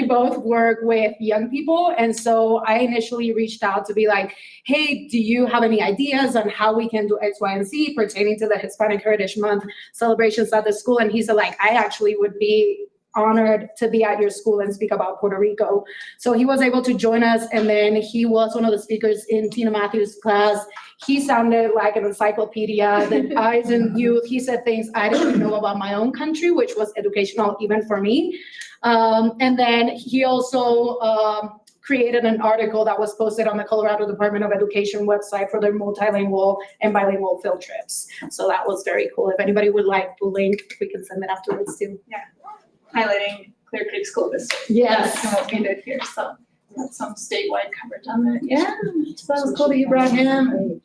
J: both work with young people. And so I initially reached out to be like, hey, do you have any ideas on how we can do X, Y, and Z pertaining to the Hispanic Heritage Month celebrations at the school? And he said, like, I actually would be honored to be at your school and speak about Puerto Rico. So he was able to join us, and then he was one of the speakers in Tina Matthews' class. He sounded like an encyclopedia, the eyes and youth. He said things I didn't know about my own country, which was educational even for me. And then he also created an article that was posted on the Colorado Department of Education website for their multilingual and bilingual field trips. So that was very cool. If anybody would like the link, we can send it afterwards too.
H: Highlighting Clear Creek School District.
J: Yes.
H: That's what we did here, so that's some statewide coverage on that. Yeah, so that was cool that you brought him.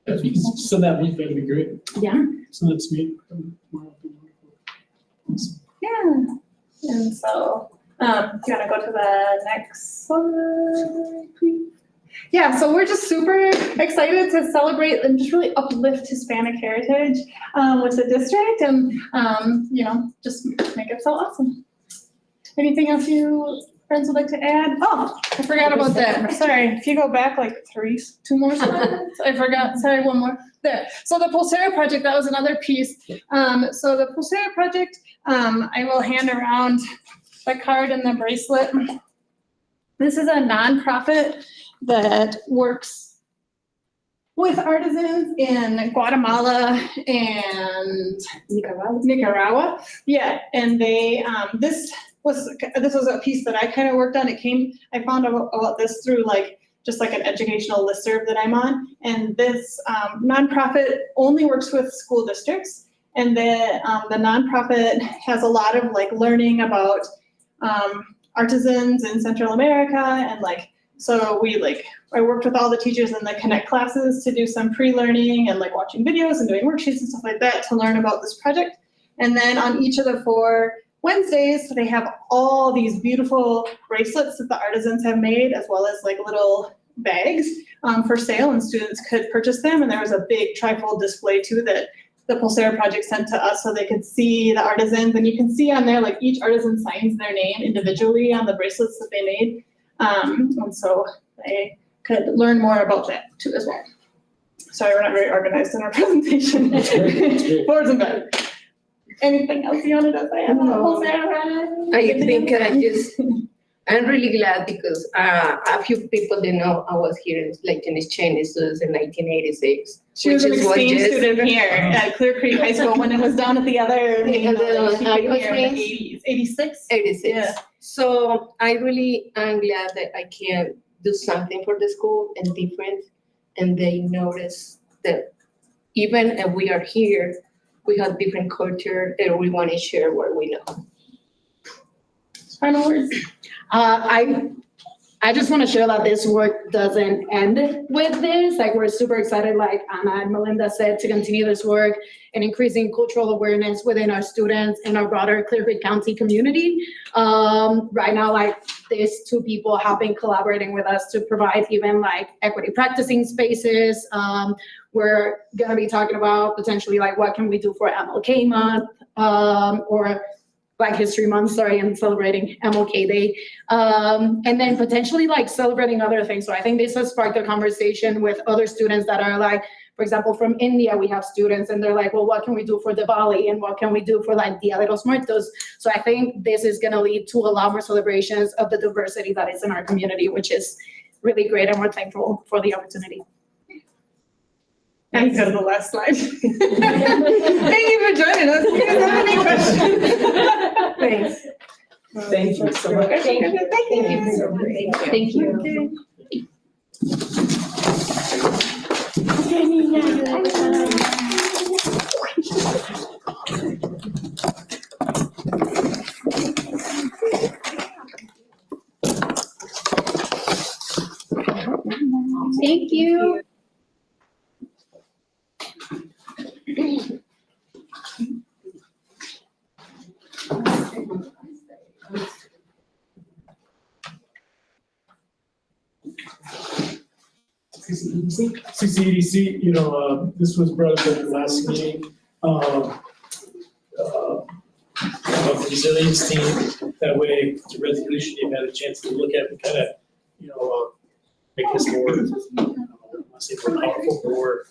E: If you could send that link, that'd be great.
J: Yeah.
E: Send that to me.
H: Yeah, and so, do you wanna go to the next slide, please? Yeah, so we're just super excited to celebrate and just really uplift Hispanic heritage with the district and, just make it so awesome. Anything else you friends would like to add? Oh, I forgot about that. Sorry, if you go back like 2 more slides, I forgot. Sorry, one more. There. So the Pulsera project, that was another piece. So the Pulsera project, I will hand around the card and the bracelet. This is a nonprofit that works with artisans in Guatemala and Nicaragua. Yeah, and they this was a piece that I kind of worked on. I found out about this through just an educational listserv that I'm on. And this nonprofit only works with school districts, and the nonprofit has a lot of learning about artisans in Central America, and so I worked with all the teachers in the Connect classes to do some pre-learning and watching videos and doing worksheets and stuff like that to learn about this project. And then on each of the 4 Wednesdays, they have all these beautiful bracelets that the artisans have made, as well as little bags for sale, and students could purchase them. And there was a big trifold display too that the Pulsera project sent to us so they could see the artisans. And you can see on there, each artisan signs their name individually on the bracelets that they made. And so they could learn more about that too as well. Sorry, we're not very organized in our presentation.
E: That's great.
H: Forwards and back. Anything else you wanted to say about Pulsera project?
K: I think I'm really glad because a few people didn't know I was here in exchange students in 1986.
H: She was an
K: which is
H: exchange
K: just-
H: student here at Clear Creek High School when it was down at the other,
K: And
H: she
K: the-
H: came
K: what
H: here in the
K: range?
H: 80s, 86?
K: 86.
H: Yeah.
K: So I really am glad that I can do something for the school and different, and they notice that even if we are here, we have different culture and we want to share what we know.
H: Final words.
J: I just want to share that this work doesn't end with this. We're super excited, like Anna and Melinda said, to continue this work and increasing cultural awareness within our students and our broader Clear Creek County community. Right now, these 2 people have been collaborating with us to provide even equity practicing spaces. We're going to be talking about potentially what can we do for MLK Month, or Black History Month, and celebrating MLK Day. And then potentially celebrating other things. So I think this has sparked a conversation with other students that are for example, from India, we have students and they're like, well, what can we do for Diwali and what can we do for like Dia de los Muertos? So I think this is gonna lead to a lot more celebrations of the diversity that is in our community, which is really great, and we're thankful for the opportunity.
H: And go to the last slide. Thank you for joining us. Do you guys have any questions? Thanks.
B: Thank you so much.
H: Thank you.
C: Thank you.
D: Thank you.
E: CCEDC, this was brought up at the last meeting, of the resilience team. That way, the resolution you've had a chance to look at and kind of, make this more, I want to say more powerful, more,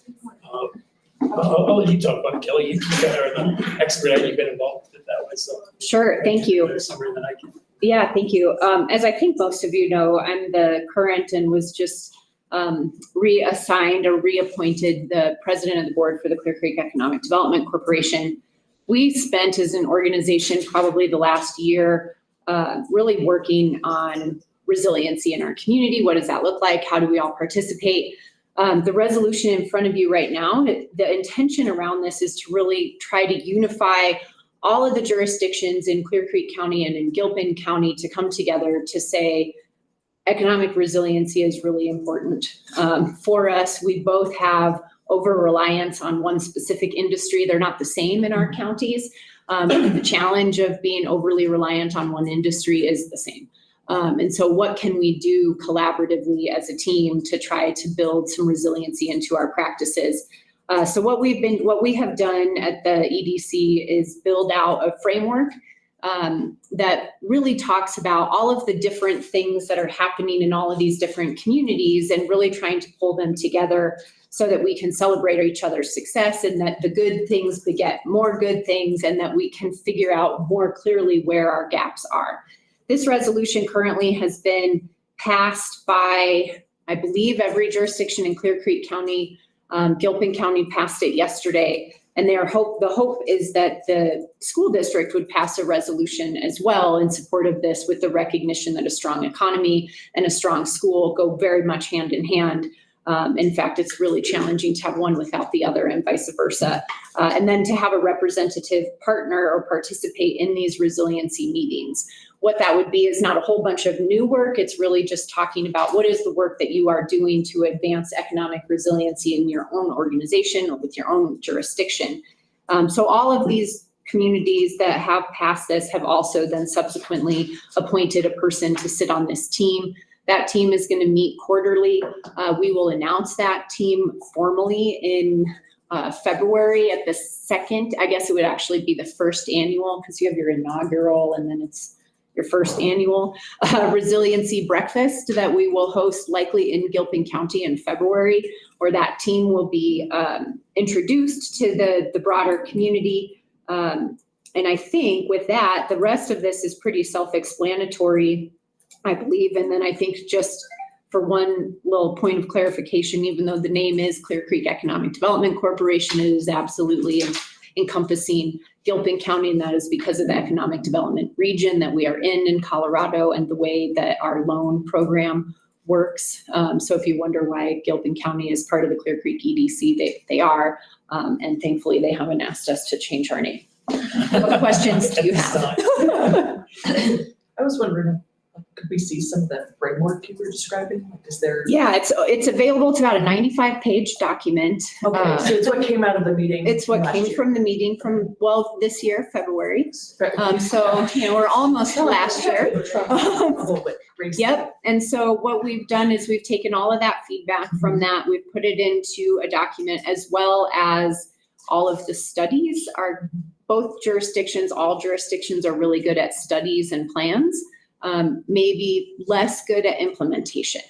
E: I'll let you talk about it, Kelly. You kind of are the expert, and you've been involved with it that way, so.
C: Sure, thank you.
E: Better summary than I can.
C: Yeah, thank you. As I think most of you know, I'm the current and was just reassigned or reappointed the president of the board for the Clear Creek Economic Development Corporation. We spent as an organization probably the last year really working on resiliency in our community. What does that look like? How do we all participate? The resolution in front of you right now, the intention around this is to really try to unify all of the jurisdictions in Clear Creek County and in Gilpin County to come together to say economic resiliency is really important. For us, we both have over-reliance on one specific industry. They're not the same in our counties. The challenge of being overly reliant on one industry is the same. And so what can we do collaboratively as a team to try to build some resiliency into our practices? So what we have done at the EDC is build out a framework that really talks about all of the different things that are happening in all of these different communities and really trying to pull them together so that we can celebrate each other's success and that the good things beget more good things and that we can figure out more clearly where our gaps are. This resolution currently has been passed by, I believe, every jurisdiction in Clear Creek County. Gilpin County passed it yesterday. And the hope is that the school district would pass a resolution as well in support of this, with the recognition that a strong economy and a strong school go very much hand in hand. In fact, it's really challenging to have one without the other and vice versa. And then to have a representative partner or participate in these resiliency meetings. What that would be is not a whole bunch of new work. It's really just talking about what is the work that you are doing to advance economic resiliency in your own organization or with your own jurisdiction. So all of these communities that have passed this have also then subsequently appointed a person to sit on this team. That team is going to meet quarterly. We will announce that team formally in February at the second. I guess it would actually be the first annual, because you have your inaugural and then it's your first annual resiliency breakfast that we will host likely in Gilpin County in February, where that team will be introduced to the broader community. And I think with that, the rest of this is pretty self-explanatory, I believe. And then I think just for one little point of clarification, even though the name is Clear Creek Economic Development Corporation, it is absolutely encompassing Gilpin County, and that is because of the economic development region that we are in Colorado and the way that our loan program works. So if you wonder why Gilpin County is part of the Clear Creek EDC, they are, and thankfully they haven't asked us to change our name. What questions do you have?
B: I was wondering, could we see some of that framework you were describing? Like, is there?
C: Yeah, it's available. It's about a 95-page document.
B: Okay, so it's what came out of the meeting.
C: It's what
B: last
C: came
B: year.
C: from the meeting from, well, this year, February. So, we're almost to last year. Yep. And so what we've done is we've taken all of that feedback from that. We've put it into a document, as well as all of the studies. Are both jurisdictions, all jurisdictions are really good at studies and plans, maybe less good at implementation.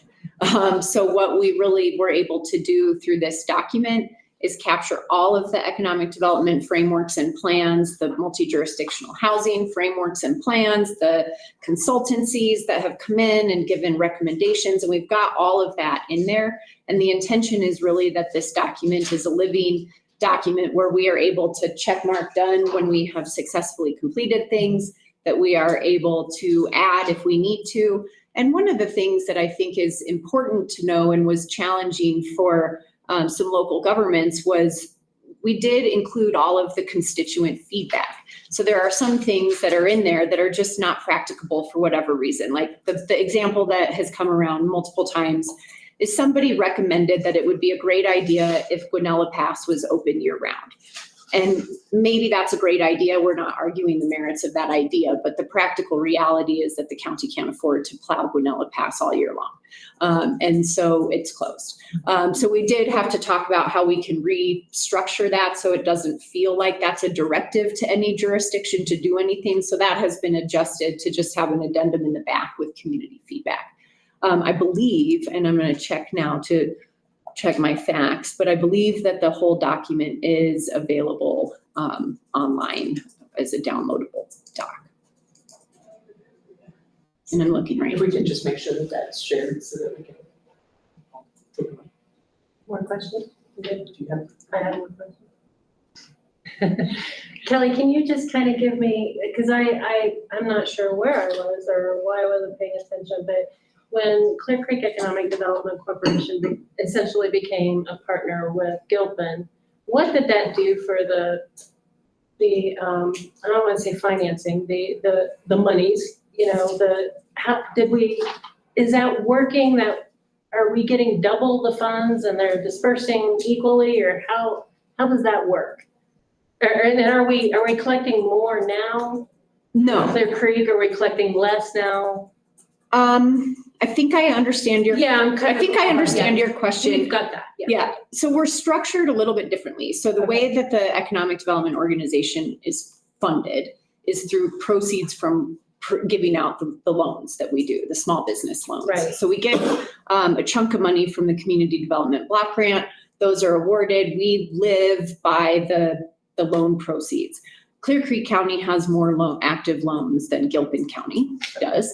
C: So what we really were able to do through this document
D: is capture all of the economic development frameworks and plans, the multi-jurisdictional housing frameworks and plans, the consultancies that have come in and given recommendations, and we've got all of that in there. And the intention is really that this document is a living document where we are able to check mark done when we have successfully completed things, that we are able to add if we need to. And one of the things that I think is important to know and was challenging for some local governments was we did include all of the constituent feedback. So there are some things that are in there that are just not practicable for whatever reason. Like the example that has come around multiple times is somebody recommended that it would be a great idea if Guanella Pass was open year round. And maybe that's a great idea. We're not arguing the merits of that idea, but the practical reality is that the county can't afford to plow Guanella Pass all year long. And so it's closed. So we did have to talk about how we can restructure that so it doesn't feel like that's a directive to any jurisdiction to do anything. So that has been adjusted to just have an addendum in the back with community feedback. I believe, and I'm going to check now to check my facts, but I believe that the whole document is available online as a downloadable doc. And I'm looking right
B: If we can just make sure that that's shared so that we can.
A: More questions?
B: Do you have?
A: I have one question. Kelly, can you just kind of give me, because I'm not sure where I was or why I wasn't paying attention, but when Clear Creek Economic Development Corporation essentially became a partner with Gilpin, what did that do for the I don't want to say financing, the monies, how did we, is that working, that, are we getting double the funds and they're dispersing equally, or how does that work? And are we collecting more now?
D: No.
A: Clear Creek, are we collecting less now?
D: I think I understand your.
A: Yeah,
D: I think I understand your question.
A: We've got that,
D: Yeah, so we're structured a little bit differently. So the way that the Economic Development Organization is funded is through proceeds from giving out the loans that we do, the small business loans.
A: Right.
D: So we get a chunk of money from the Community Development Block Grant. Those are awarded. We live by the loan proceeds. Clear Creek County has more active loans than Gilpin County does.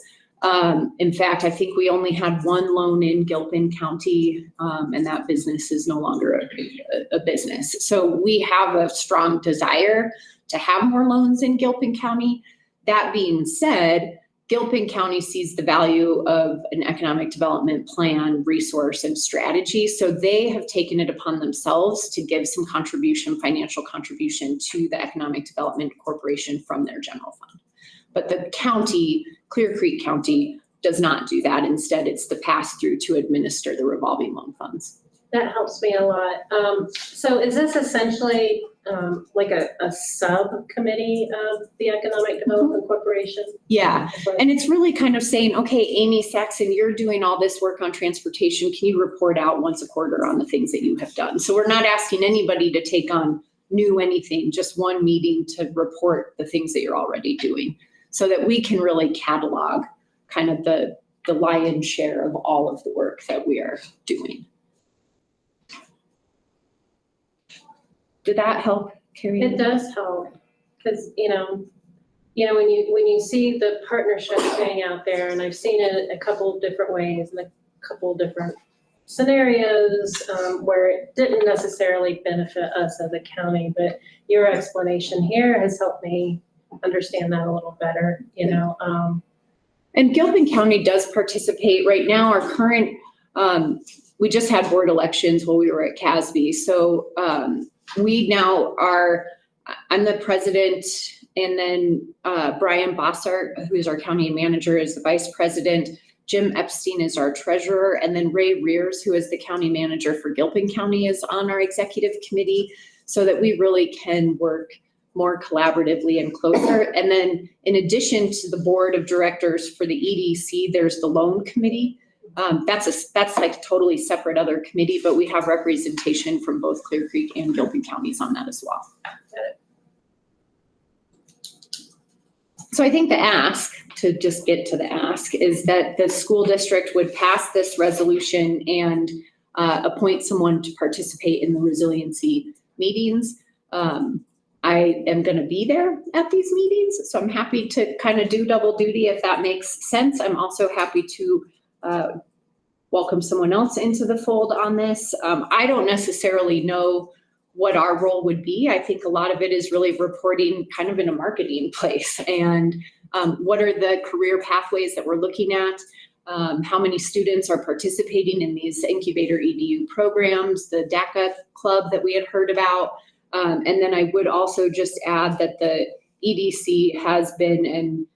D: In fact, I think we only had one loan in Gilpin County, and that business is no longer a business. So we have a strong desire to have more loans in Gilpin County. That being said, Gilpin County sees the value of an economic development plan, resource, and strategy. So they have taken it upon themselves to give some financial contribution to the Economic Development Corporation from their general fund. But the county, Clear Creek County, does not do that. Instead, it's the pass-through to administer the revolving loan funds.
A: That helps me a lot. So is this essentially like a subcommittee of the Economic Development Corporation?
D: Yeah, and it's really kind of saying, okay, Amy Saxon, you're doing all this work on transportation. Can you report out once a quarter on the things that you have done? So we're not asking anybody to take on anything, just one meeting to report the things that you're already doing, so that we can really catalog kind of the lion's share of all of the work that we are doing. Did that help, Carrie?
A: It does help, because, when you see the partnerships being out there, and I've seen it a couple of different ways and a couple of different scenarios where it didn't necessarily benefit us as a county, but your explanation here has helped me understand that a little better,
D: And Gilpin County does participate right now. Our current, we just had board elections while we were at CASB. So we now I'm the president, and then Brian Bossart, who is our county manager, is the vice president. Jim Epstein is our treasurer, and then Ray Rears, who is the county manager for Gilpin County, is on our executive committee, so that we really can work more collaboratively and closer. And then in addition to the board of directors for the EDC, there's the loan committee. That's like a totally separate other committee, but we have representation from both Clear Creek and Gilpin counties on that as well. So I think the ask, to just get to the ask, is that the school district would pass this resolution and appoint someone to participate in the resiliency meetings. I am gonna be there at these meetings, so I'm happy to kind of do double duty if that makes sense. I'm also happy to welcome someone else into the fold on this. I don't necessarily know what our role would be. I think a lot of it is really reporting kind of in a marketing place, and what are the career pathways that we're looking at? How many students are participating in these incubator EDU programs, the DACA club that we had heard about. And then I would also just add that the EDC has been and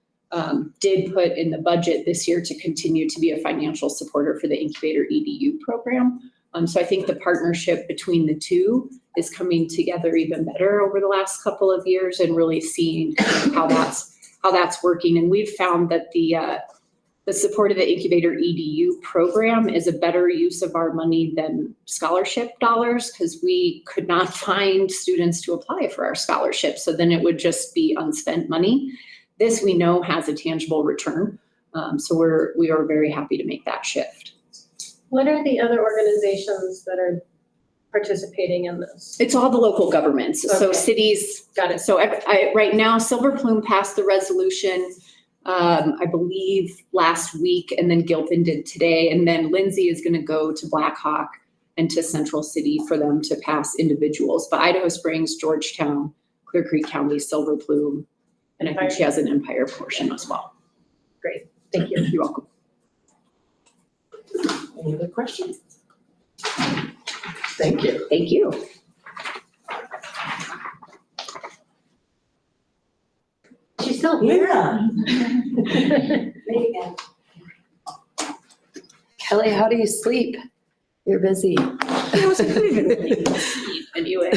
D: did put in the budget this year to continue to be a financial supporter for the incubator EDU program. So I think the partnership between the two is coming together even better over the last couple of years and really seeing how that's working. And we've found that the support of the incubator EDU program is a better use of our money than scholarship dollars, because we could not find students to apply for our scholarship. So then it would just be unspent money. This we know has a tangible return. So we are very happy to make that shift.
A: What are the other organizations that are participating in this?
D: It's all the local governments. So
A: Okay.
D: cities,
A: Got it.
D: so right now Silver Plume passed the resolution, I believe last week, and then Gilpin did today. And then Lindsay is gonna go to Black Hawk and to Central City for them to pass individuals. But Idaho Springs, Georgetown, Clear Creek County, Silver Plume, and I think she has an Empire portion as well.
A: Great, thank you.
D: You're welcome.
B: Any other questions? Thank you.
D: Thank you.
G: She's still here.
B: Yeah.
G: Maybe again.
F: Kelly, how do you sleep? You're busy.
D: Anyway.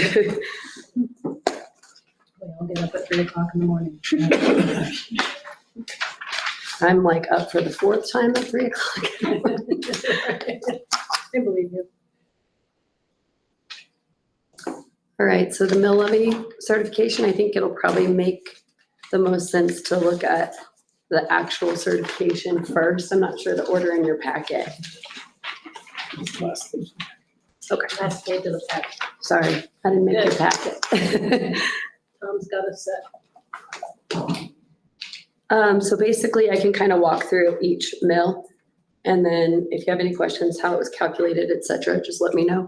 G: I'll get up at 3:00 in the morning.
F: I'm like up for the fourth time at 3:00 in the morning.
A: I believe you.
F: All right, so the mill levy certification, I think it'll probably make the most sense to look at the actual certification first. I'm not sure the order in your packet.
E: Last thing.
A: Last page of the pack.
F: Sorry, I didn't make your packet.
A: Tom's got a set.
F: So basically, I can kind of walk through each mill, and then if you have any questions, how it was calculated, et cetera, just let me know.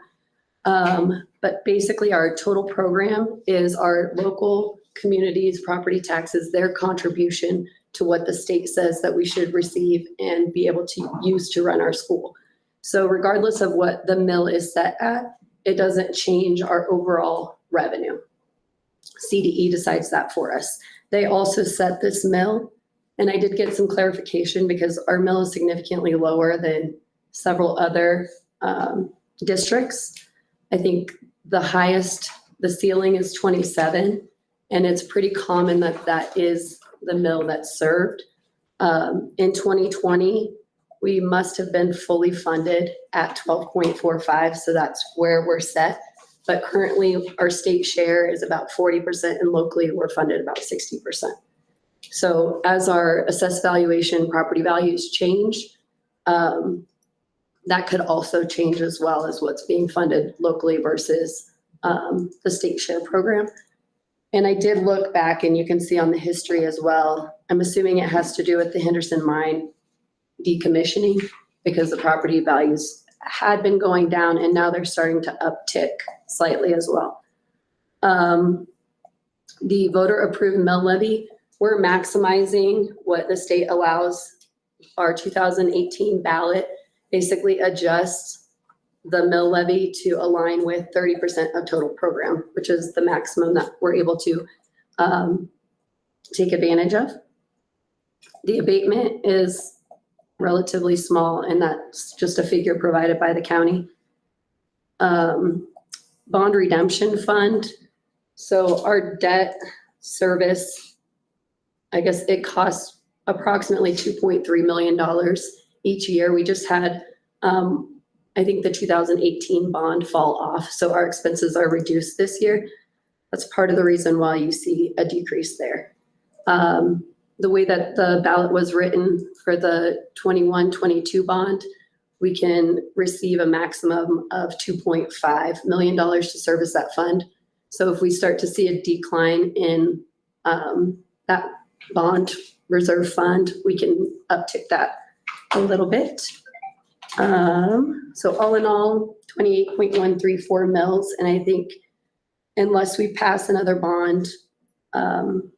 F: But basically, our total program is our local communities' property taxes, their contribution to what the state says that we should receive and be able to use to run our school. So regardless of what the mill is set at, it doesn't change our overall revenue. CDE decides that for us. They also set this mill, and I did get some clarification because our mill is significantly lower than several other districts. I think the highest, the ceiling is 27, and it's pretty common that that is the mill that's served. In 2020, we must have been fully funded at 12.45, so that's where we're set. But currently, our state share is about 40%, and locally, we're funded about 60%. So as our assessed valuation property values change, that could also change as well as what's being funded locally versus the state share program. And I did look back, and you can see on the history as well. I'm assuming it has to do with the Henderson mine decommissioning, because the property values had been going down and now they're starting to uptick slightly as well. The voter approved mill levy, we're maximizing what the state allows. Our 2018 ballot basically adjusts the mill levy to align with 30% of total program, which is the maximum that we're able to take advantage of. The abatement is relatively small, and that's just a figure provided by the county. Bond redemption fund. So our debt service, I guess it costs approximately $2.3 million each year. We just had, I think the 2018 bond fall off, so our expenses are reduced this year. That's part of the reason why you see a decrease there. The way that the ballot was written for the 21-22 bond we can receive a maximum of $2.5 million to service that fund. So if we start to see a decline in that bond reserve fund, we can uptick that a little bit. So all in all, 28.134 mils. And I think unless we pass another bond,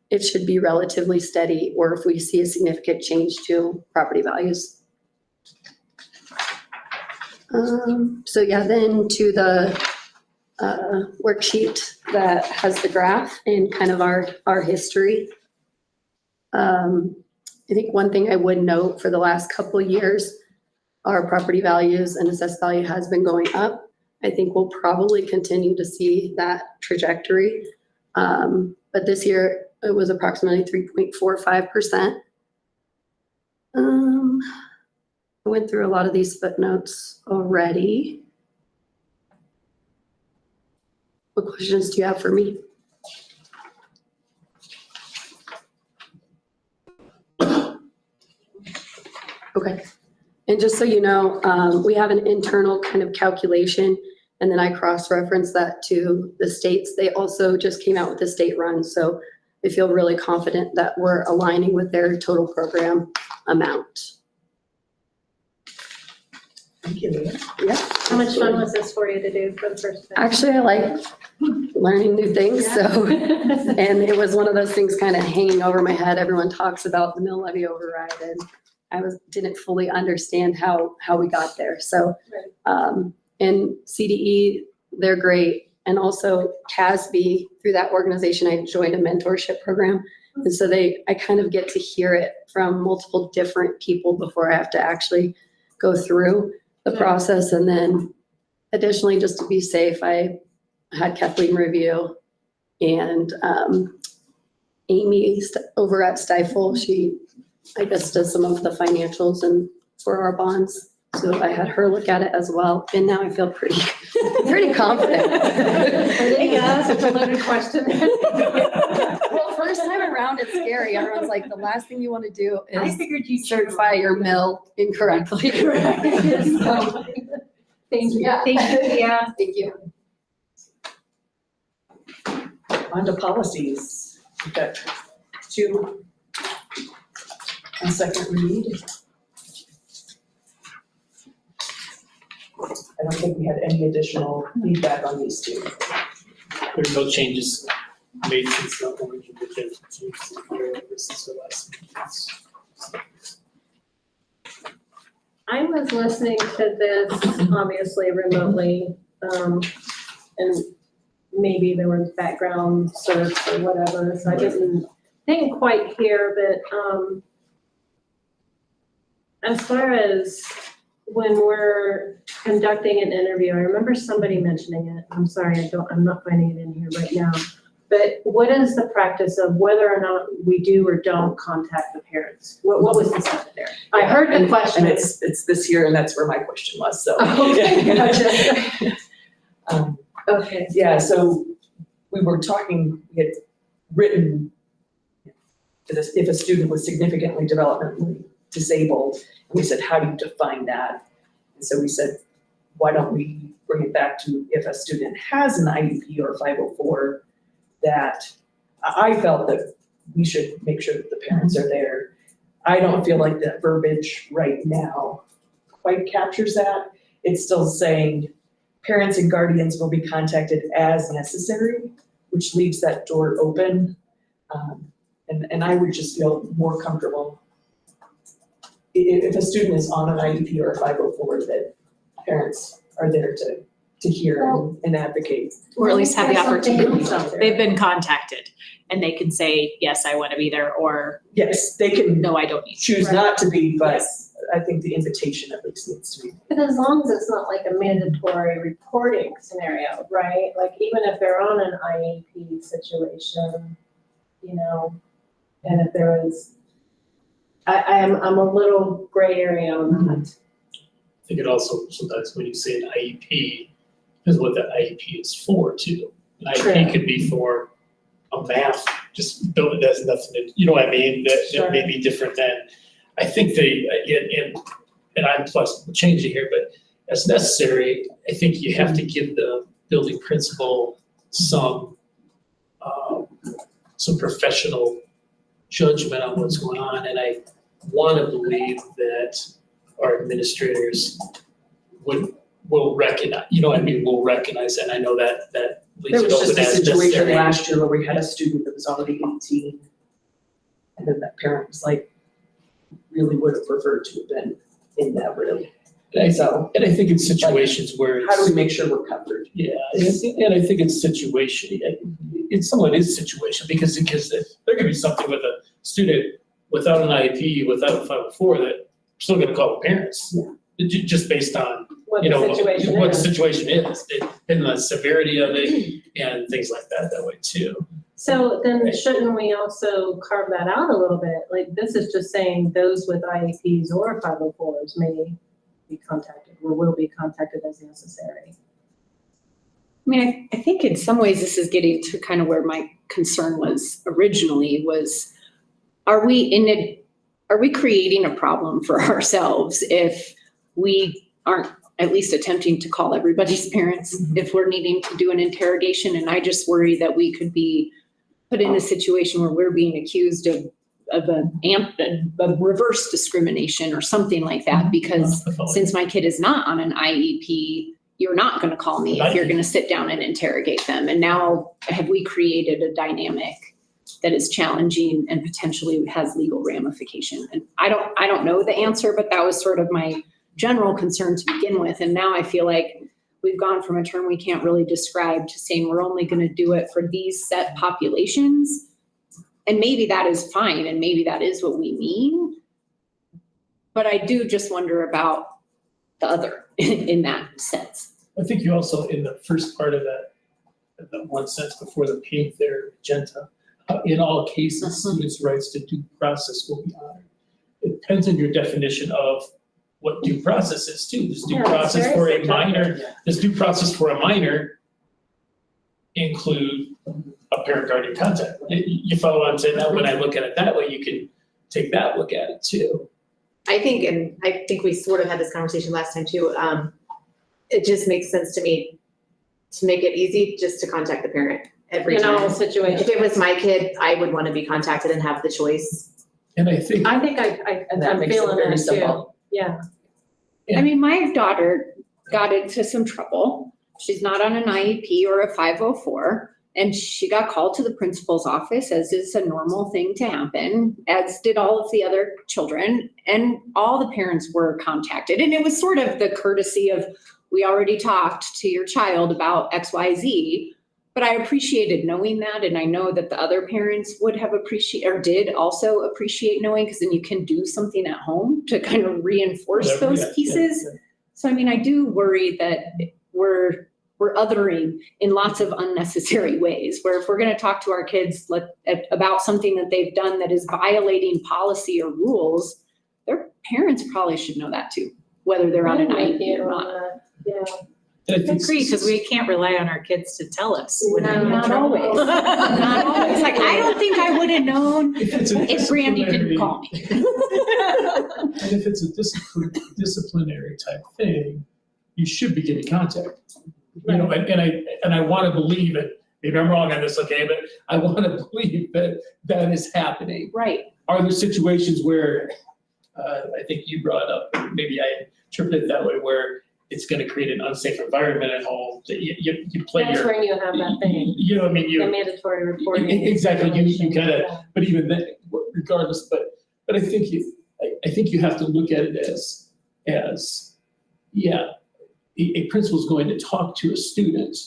F: it should be relatively steady, or if we see a significant change to property values. So yeah, then to the worksheet that has the graph and kind of our history. I think one thing I would note, for the last couple of years, our property values and assessed value has been going up. I think we'll probably continue to see that trajectory. But this year it was approximately 3.45%. I went through a lot of these footnotes already. What questions do you have for me? Okay. And just so you know, we have an internal kind of calculation, and then I cross-reference that to the states. They also just came out with the state run, so I feel really confident that we're aligning with their total program amount.
B: Thank you, Leah.
F: Yeah.
A: How much fun was this for you to do for the first time?
F: Actually, I like learning new things, so, and it was one of those things kind of hanging over my head. Everyone talks about the mill levy override, and I didn't fully understand how we got there. So, and CDE, they're great. And also CASB, through that organization, I joined a mentorship program. And so I kind of get to hear it from multiple different people before I have to actually go through the process. And then additionally, just to be safe, I had Kathleen review, and Amy over at Stifel, she, I guess, does some of the financials and for our bonds. So I had her look at it as well. And now I feel pretty confident.
A: Yeah, that's a loaded question.
F: Well, first time around, it's scary. Everyone's like, the last thing you want to do
A: I
F: is
A: figured you'd
F: certify your mill incorrectly. So,
A: Thank you.
F: Yeah.
A: Thank you, yeah.
F: thank you.
B: On to policies. We've got two on second read. I don't think we had any additional feedback on these two.
E: There are no changes made since the original agenda change this is the last meeting.
A: I was listening to this, obviously remotely, and maybe there was background search or whatever, so I didn't quite hear, but, as far as when we're conducting an interview, I remember somebody mentioning it. I'm sorry, I'm not finding it in here right now. But what is the practice of whether or not we do or don't contact the parents? What was the subject there? I heard the question.
B: And it's this year, and that's where my question was, so.
A: Okay, gotcha. Okay.
B: Yeah, so we were talking, we had written if a student was significantly developmentally disabled, and we said, how do you define that? And so we said, why don't we bring it back to if a student has an IEP or 504, that I felt that we should make sure that the parents are there. I don't feel like that verbiage right now quite captures that. It's still saying parents and guardians will be contacted as necessary, which leaves that door open. And I would just feel more comfortable if a student is on an IEP or a 504, that parents are there to hear and advocate.
C: Or at least have the opportunity.
A: Something else out there.
C: They've been contacted and they can say, yes, I want to be there, or
B: Yes, they can
C: no, I don't need to.
B: choose not to be, but
C: Yes.
B: I think the invitation at least needs to be.
A: But as long as it's not like a mandatory reporting scenario, right? Like even if they're on an IEP situation, and if there is, I'm a little gray area on that.
E: I think it also, sometimes when you say an IEP, is what that IEP is for too. An IEP could be for a math, just build it as nothing, you know what I mean? That may be different than, I think and and I'm flexible to change it here, but as necessary, I think you have to give the building principal some professional judgment on what's going on, and I want to believe that our administrators will recognize, will recognize, and I know that leaves
B: There
E: it
B: was
E: open
B: just a
E: as
B: situation
E: necessary.
B: last year where we had a student that was already 18. And then that parent was like, really would have preferred to have been in that room.
E: And
B: So
E: I think in situations where it's.
B: how do we make sure we're covered?
E: Yeah, and I think it's situation, it's somewhat is situation, because there could be something with a student without an IEP, without a 504, that still gonna call the parents. Just based on,
A: What the situation
E: what the
A: is.
E: situation is, and the severity of it, and things like that way too.
A: So then shouldn't we also carve that out a little bit? Like, this is just saying those with IEPs or 504s may be contacted or will be contacted as necessary.
D: I mean, I think in some ways this is getting to kind of where my concern was originally was, are we creating a problem for ourselves if we aren't at least attempting to call everybody's parents if we're needing to do an interrogation? And I just worry that we could be put in a situation where we're being accused of a reverse discrimination or something like that, because since my kid is not on an IEP, you're not going to call me if you're going to sit down and interrogate them. And now have we created a dynamic that is challenging and potentially has legal ramification? And I don't know the answer, but that was sort of my general concern to begin with. And now I feel like we've gone from a term we can't really describe to saying we're only going to do it for these set populations. And maybe that is fine, and maybe that is what we mean. But I do just wonder about the other in that sense.
E: I think you also, in the first part of that one sentence before the paint there, magenta, in all cases, students' rights to due process will be honored. It depends on your definition of what due process is too. There's due
A: Yeah, it's
E: process
A: very
E: for a
A: subjective.
E: minor, does due process for a minor include a parent guardian contact? You follow what I'm saying? Now, when I look at it that way, you can take that look at it too.
C: I think we sort of had this conversation last time too. It just makes sense to me to make it easy just to contact the parent every
A: In all
C: time.
A: situations.
C: If it was my kid, I would want to be contacted and have the choice.
E: And I think,
A: I think
B: And that
A: I'm
B: makes it
A: feeling
B: very
A: that too.
B: simple.
A: Yeah.
D: I mean, my daughter got into some trouble. She's not on an IEP or a 504. And she got called to the principal's office, as is a normal thing to happen, as did all of the other children. And all the parents were contacted. And it was sort of the courtesy of, we already talked to your child about XYZ. But I appreciated knowing that. And I know that the other parents would have did also appreciate knowing, because then you can do something at home to kind of reinforce
E: Whatever,
D: those
E: yeah, yeah,
D: pieces.
E: yeah.
D: So, I mean, I do worry that we're othering in lots of unnecessary ways, where if we're going to talk to our kids about something that they've done that is violating policy or rules, their parents probably should know that too, whether they're on an IEP or not.
A: Yeah.
E: and I
C: I
E: think
C: agree, because we can't rely on our kids to tell us. when they're in
D: Not
C: trouble.
D: always. Not always. Like, I don't think I would have known
E: if it's a
D: if Brandy didn't
E: disciplinary-
D: call me.
E: And if it's a disciplinary type thing, you should be getting contact. You know, and I want to believe it, maybe I'm wrong on this, okay, but I want to believe that that is happening.
D: Right.
E: Are there situations where, I think you brought up, maybe I interpret it that way, where it's going to create an unsafe environment at home, that you play
A: That's
E: your,
A: when you have that thing,
E: you know what I mean,
A: the mandatory reporting.
E: Exactly, you gotta-
A: Yeah.
E: but even then, regardless, but I think you have to look at it as, a principal's going to talk to a student.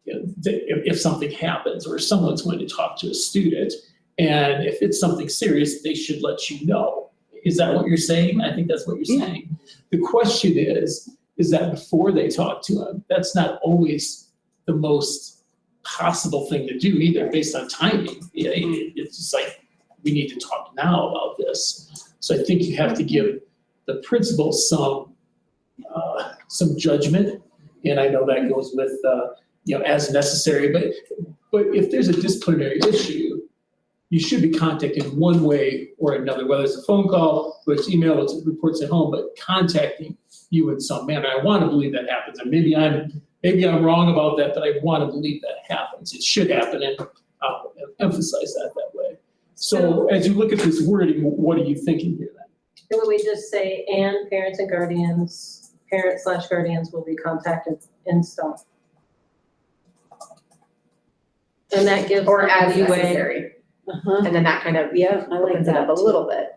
E: You know, if something happens, or someone's going to talk to a student, and if it's something serious, they should let you know. Is that what you're saying? I think that's what you're saying. The question is that before they talk to them, that's not always the most possible thing to do either, based on timing. It's just like, we need to talk now about this. So I think you have to give the principal some judgment, and I know that goes with, as necessary, but if there's a disciplinary issue, you should be contacted one way or another, whether it's a phone call, whether it's email, whether it's reports at home, but contacting you in some manner. I want to believe that happens, and maybe I'm wrong about that, but I want to believe that happens. It should happen, and I'll emphasize that way. So as you look at this wording, what are you thinking here then?
A: Would we just say, and parents and guardians, parents/guardians will be contacted in stop? And that gives
G: Or
A: them
G: as
A: leeway.
G: necessary,
A: Uh-huh.
G: and then that kind of
A: Yeah, I like
G: opens it up
A: that.
G: a little bit.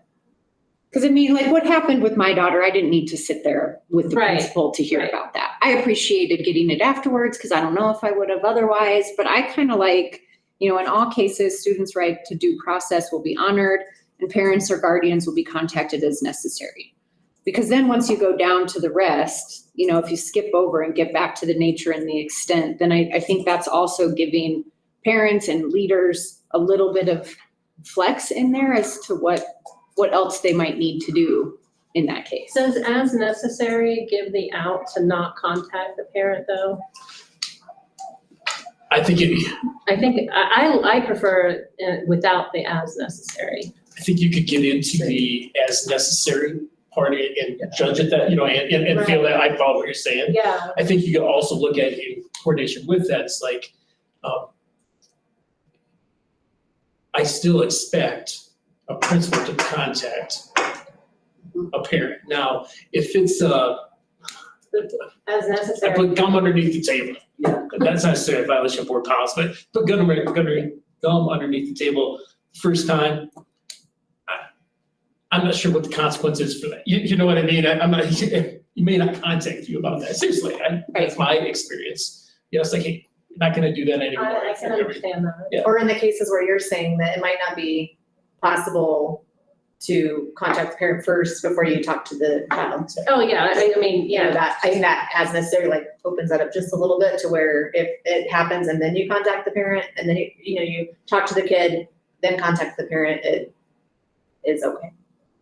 D: Because I mean, like what happened with my daughter, I didn't need to sit there with the
A: Right,
D: principal to hear
A: right.
D: about that. I appreciated getting it afterwards because I don't know if I would have otherwise, but I kind of like, you know, in all cases, students' right to due process will be honored and parents or guardians will be contacted as necessary. Because then once you go down to the rest, you know, if you skip over and get back to the nature and the extent, then I think that's also giving parents and leaders a little bit of flex in there as to what else they might need to do in that case.
A: Says as necessary, give the out to not contact the parent though.
E: I think
A: I prefer without the as necessary.
E: I think you could get into the as necessary part and judge it that, you know, and feel that I follow what you're saying.
A: Yeah,
E: I think you could also look at in coordination with that, it's like, I still expect a principal to contact a parent. Now, if it's,
A: as
E: I
A: necessary.
E: put gum underneath the table.
A: Yeah.
E: That's not necessarily a violation of board policy, but gum underneath the table first time. I'm not sure what the consequence is for that. You know what I mean? I'm not, you may not contact you about that. Seriously, that's my experience. You know, it's like, hey, you're not gonna do that anymore.
A: I can understand that.
E: Yeah.
G: Or in the cases where you're saying that it might not be possible to contact the parent first before you talk to the child.
A: Oh, yeah, I mean,
G: You know,
A: yeah,
G: that, I think that as necessary, like, opens that up just a little bit to where if it happens and then you contact the parent and then, you talk to the kid, then contact the parent, it is okay.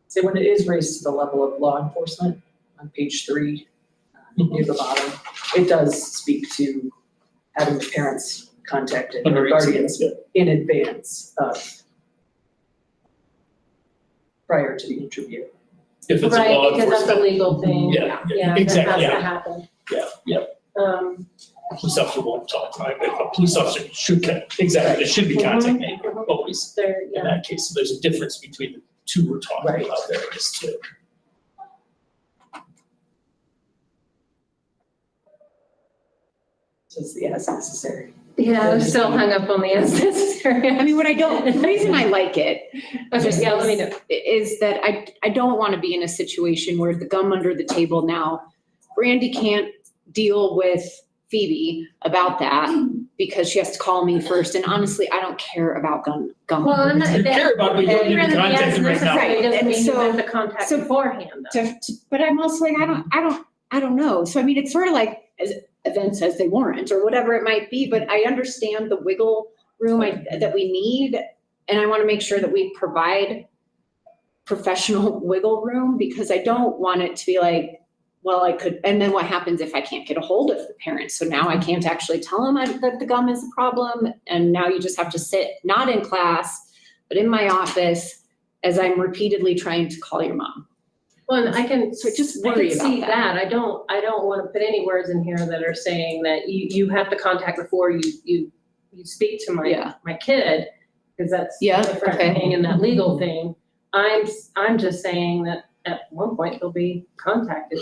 B: So when it is raised to the level of law enforcement, on page 3, near the bottom, it does speak to having the parents contacted or guardians in advance of, prior to the interview.
E: If it's a
A: right,
E: law
A: because that's a
E: enforcement.
A: legal thing.
E: Yeah,
A: Yeah, that
E: exactly,
A: has to
E: yeah,
A: happen.
E: yeah. Police officer won't talk, right, but a police officer should, exactly, there should be contact made, always,
A: There,
E: in
A: yeah.
E: that case. So there's a difference between the two we're talking
B: Right.
E: about there, is too.
B: Says the as necessary.
A: Yeah, I'm still hung up on the as necessary.
D: I mean, the reason I like it
A: Okay, yeah, let me know.
D: is that I don't want to be in a situation where the gum under the table now, Brandy can't deal with Phoebe about that because she has to call me first. And honestly, I don't care about gum.
A: Well, I'm not.
E: You care about it, but you don't need to contact them right now.
A: Necessary doesn't mean you
D: So-
A: have to contact
D: so-
A: beforehand though.
D: But I'm also like, I don't know. So I mean, it's sort of like as events as they warrant or whatever it might be, but I understand the wiggle room that we need. And I want to make sure that we provide professional wiggle room because I don't want it to be like, well, I could, and then what happens if I can't get a hold of the parents? So now I can't actually tell them that the gum is a problem. And now you just have to sit, not in class, but in my office as I'm repeatedly trying to call your mom.
A: Well, and I can,
D: So just
A: I
D: worry
A: can
D: about
A: see
D: that.
A: that. I don't want to put any words in here that are saying that you have to contact before you speak to
D: Yeah.
A: my kid, because that's
D: Yeah,
A: a different
D: okay.
A: thing and that legal thing. I'm just saying that at one point they'll be contacted.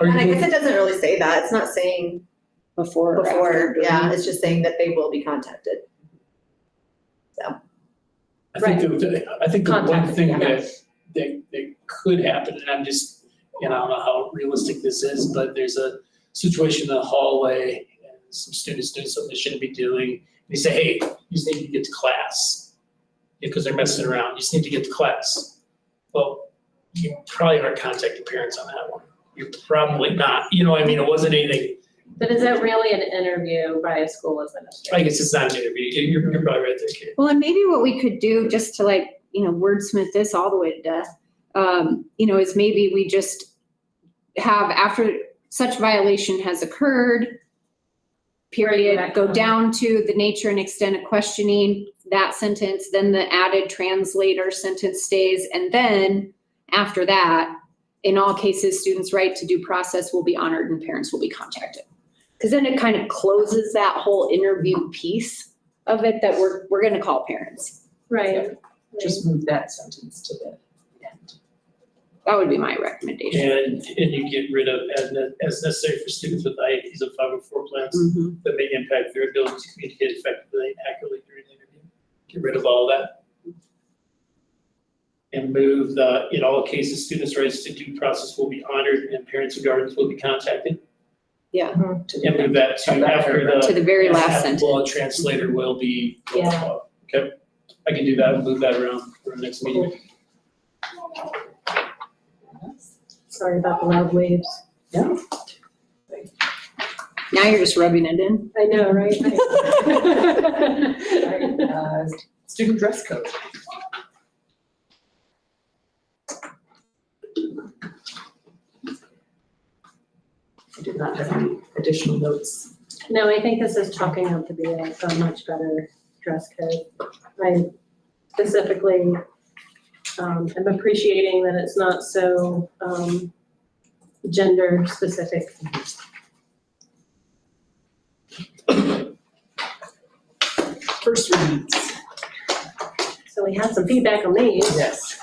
E: Are
G: And I
E: you,
G: guess it doesn't really say that, it's not saying
D: Before or
G: before,
D: after.
G: yeah, it's just saying that they will be contacted.
E: I think the one
A: Contact,
E: thing
A: yeah.
E: that could happen, and I'm just, I don't know how realistic this is, but there's a situation in the hallway and some students doing something they shouldn't be doing. And you say, hey, you just need to get to class. Because they're messing around, you just need to get to class. Well, you probably aren't contacting parents on that one. You're probably not, it wasn't anything,
A: But is that really an interview by a school administrator?
E: I guess it's not an interview, you're probably right there, Kate.
D: Well, and maybe what we could do just to wordsmith this all the way to death, is maybe we just have after such violation has occurred, period, go down to the nature and extent of questioning, that sentence, then the added translator sentence stays, and then after that, in all cases, students' right to due process will be honored and parents will be contacted. Because then it kind of closes that whole interview piece of it that we're gonna call parents.
A: Right.
B: Just move that sentence to the end.
D: That would be my recommendation.
E: And you get rid of as necessary for students with IEPs and 504 plans that may impact their ability to communicate effectively and accurately during the interview. Get rid of all that. And move the, in all cases, students' rights to due process will be honored and parents and guardians will be contacted.
D: Yeah.
E: And move that to after the.
D: To the very last
E: after the
D: sentence.
E: translator will be.
A: Yeah.
E: Okay, I can do that, and move that around for the next meeting.
A: Sorry about the loud waves.
D: Now you're just rubbing it in.
A: I know, right?
B: Alright, student dress code. I did not have any additional notes.
A: No, I think this is chalking out to be a much better dress code. I specifically am appreciating that it's not so gender specific.
B: First reads.
A: So we had some feedback on these.
B: Yes.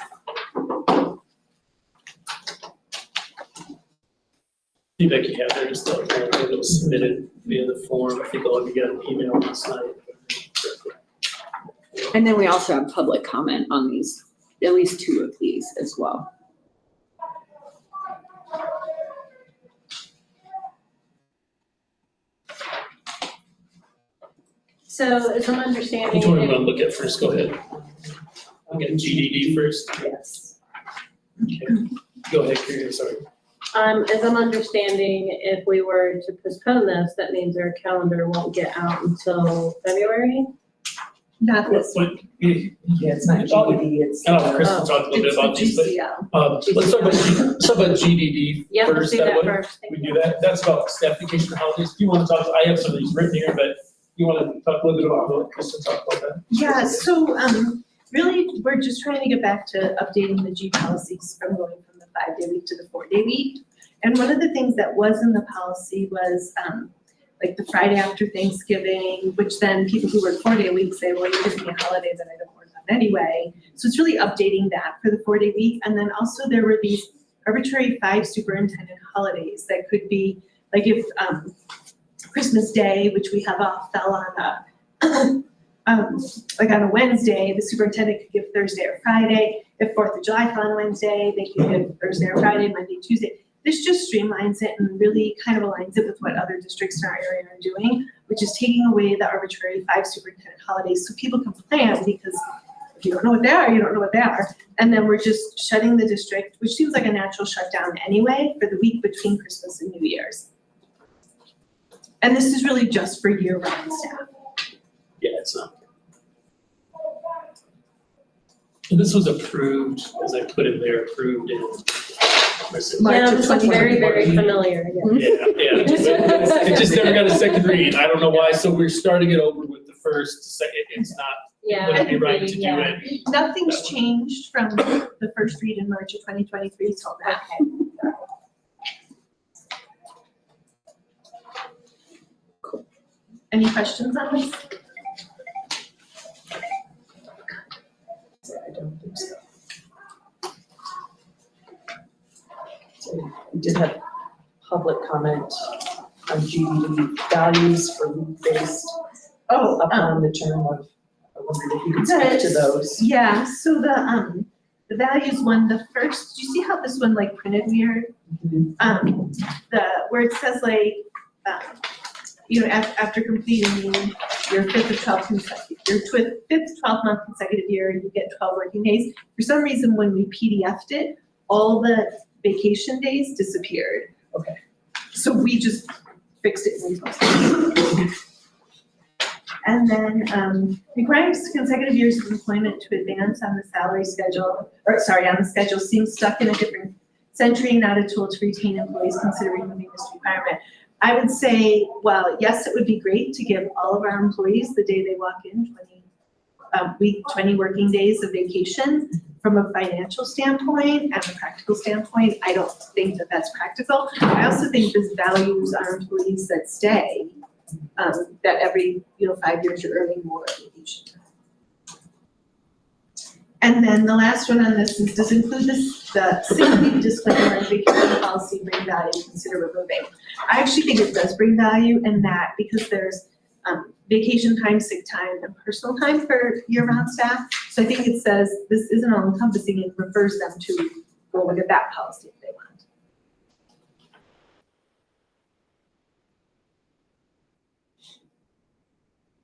E: Feedback you have there is the, that was submitted via the form. I think all of you got an email last night.
D: And then we also have public comment on these, at least two of these as well.
A: So as I'm understanding.
E: Which one do you want to look at first? Go ahead. Look at GDD first.
B: Yes.
E: Okay. Go ahead, Karen, sorry.
A: As I'm understanding, if we were to postpone this, that means our calendar won't get out until February?
G: Not this.
B: Yeah, it's not GED, it's.
E: I know Kristen talked a little bit about these, but let's talk about GDD
A: Yeah, let's
E: first.
A: do that
E: way.
A: first.
E: We do that. That's about staff vacation holidays. Do you want to talk, I have some of these written here, but you want to talk a little bit about what Kristen talked about that?
L: Yeah, so really, we're just trying to get back to updating the G policies from going from the 5-day week to the 4-day week. And one of the things that was in the policy was like the Friday after Thanksgiving, which then people who work 4-day weeks say, well, you're giving me a holiday that I don't work on anyway. So it's really updating that for the 4-day week. And then also there were these arbitrary 5 superintendent holidays that could be, like if Christmas Day, which we have off, fell on like on a Wednesday, the superintendent could give Thursday or Friday. If 4th of July fell on Wednesday, they could give Thursday or Friday, Monday, Tuesday. This just streamlines it and really kind of aligns it with what other districts in our area are doing, which is taking away the arbitrary 5 superintendent holidays so people can plan, because if you don't know what they are, you don't know what they are. And then we're just shutting the district, which seems like a natural shutdown anyway, for the week between Christmas and New Year's. And this is really just for year-round staff.
E: Yeah, it's not. And this was approved, as I put it there, approved in.
A: Yeah, this looks very, very familiar, yeah.
E: Yeah, it just never got a second read. I don't know why, so we're starting it over with the first, it's not,
A: Yeah.
E: would it be right to do
A: Yeah.
E: it?
L: Nothing's changed from the first read in March of 2023 till now. Any questions on this?
B: I don't think so. So we did have public comment on GED values for week-based upon the term of, I wondered if you could speak to those.
L: Yeah, so the values one, the first, do you see how this one like printed weird? Where it says like, you know, after completing your 5th or 12th month consecutive year, you get 12 working days. For some reason, when we PDF'd it, all the vacation days disappeared.
B: Okay.
L: So we just fixed it and reposted it. And then requires consecutive years of employment to advance on the salary schedule, or sorry, on the schedule seems stuck in a different century, not a tool to retain employees considering moving this requirement. I would say, well, yes, it would be great to give all of our employees the day they walk in, 20 working days of vacation. From a financial standpoint and a practical standpoint, I don't think that that's practical. I also think this values our employees that stay, that every, 5 years you're earning more vacation time. And then the last one on this is, does include the sick leave disclaimer and vacation policy bring value, consider removing. I actually think it does bring value in that because there's vacation time, sick time, and personal time for year-round staff. So I think it says this isn't all encompassing and refers them to go look at that policy if they want.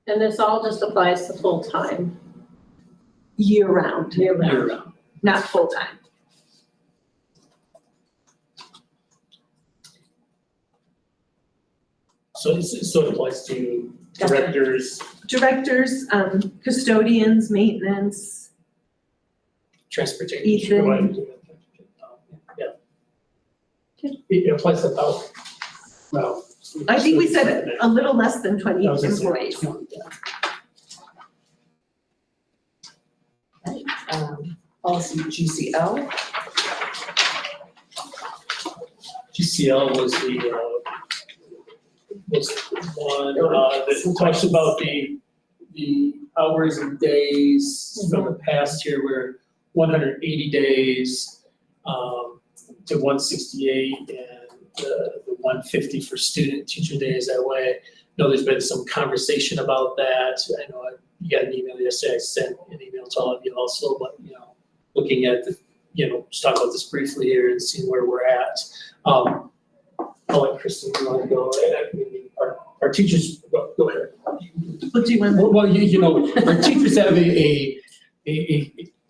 A: And this all just applies to full-time.
L: Year-round,
E: Year-round.
L: not full-time.
E: So it applies to directors,
L: Directors, custodians, maintenance,
E: transportation.
L: Ethan.
E: Yeah. It applies to about, well.
L: I think we said a little less than 20
E: I was gonna say,
L: employees.
B: Policy GCL.
E: GCL was one that talks about the hours and days from the past year where 180 days to 168 and the 150 for student teacher days that way. I know there's been some conversation about that. I know you got an email yesterday. I sent an email to all of you also, but looking at just talk about this briefly here and seeing where we're at. I'll let Kristen, you want to go ahead? Our teachers, go ahead.
L: What do you want?
E: Well, our teachers have a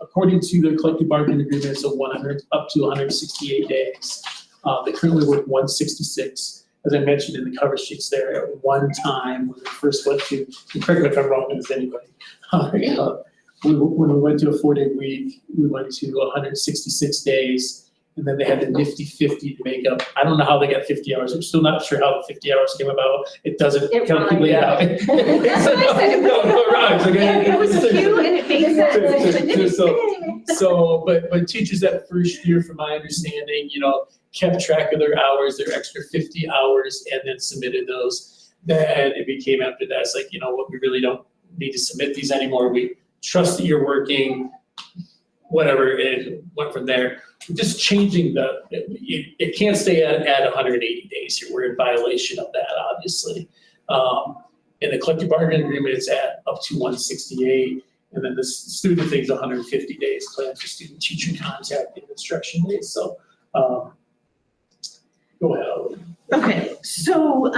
E: according to the collective bargaining agreements of 100 up to 168 days. They currently work 166. As I mentioned in the cover sheets there, at one time when we first went to, and correct me if I'm wrong, as anybody. When we went to a 4-day week, we went to 166 days. And then they had the nifty 50 to make up. I don't know how they got 50 hours. I'm still not sure how the 50 hours came about. It doesn't calculate out.
L: That's what I said.
E: No, right, okay.
L: It was cute and it made sense.
E: But teachers that first year, from my understanding, kept track of their hours, their extra 50 hours, and then submitted those. Then it became after that, it's like, what, we really don't need to submit these anymore. We trust that you're working, whatever, it went from there. Just changing it can't stay at 180 days here. We're in violation of that, obviously. In the collective bargaining agreement, it's at up to 168. And then the student thing's 150 days, plan for student teacher contact and instruction days. So, go ahead.
L: Okay, so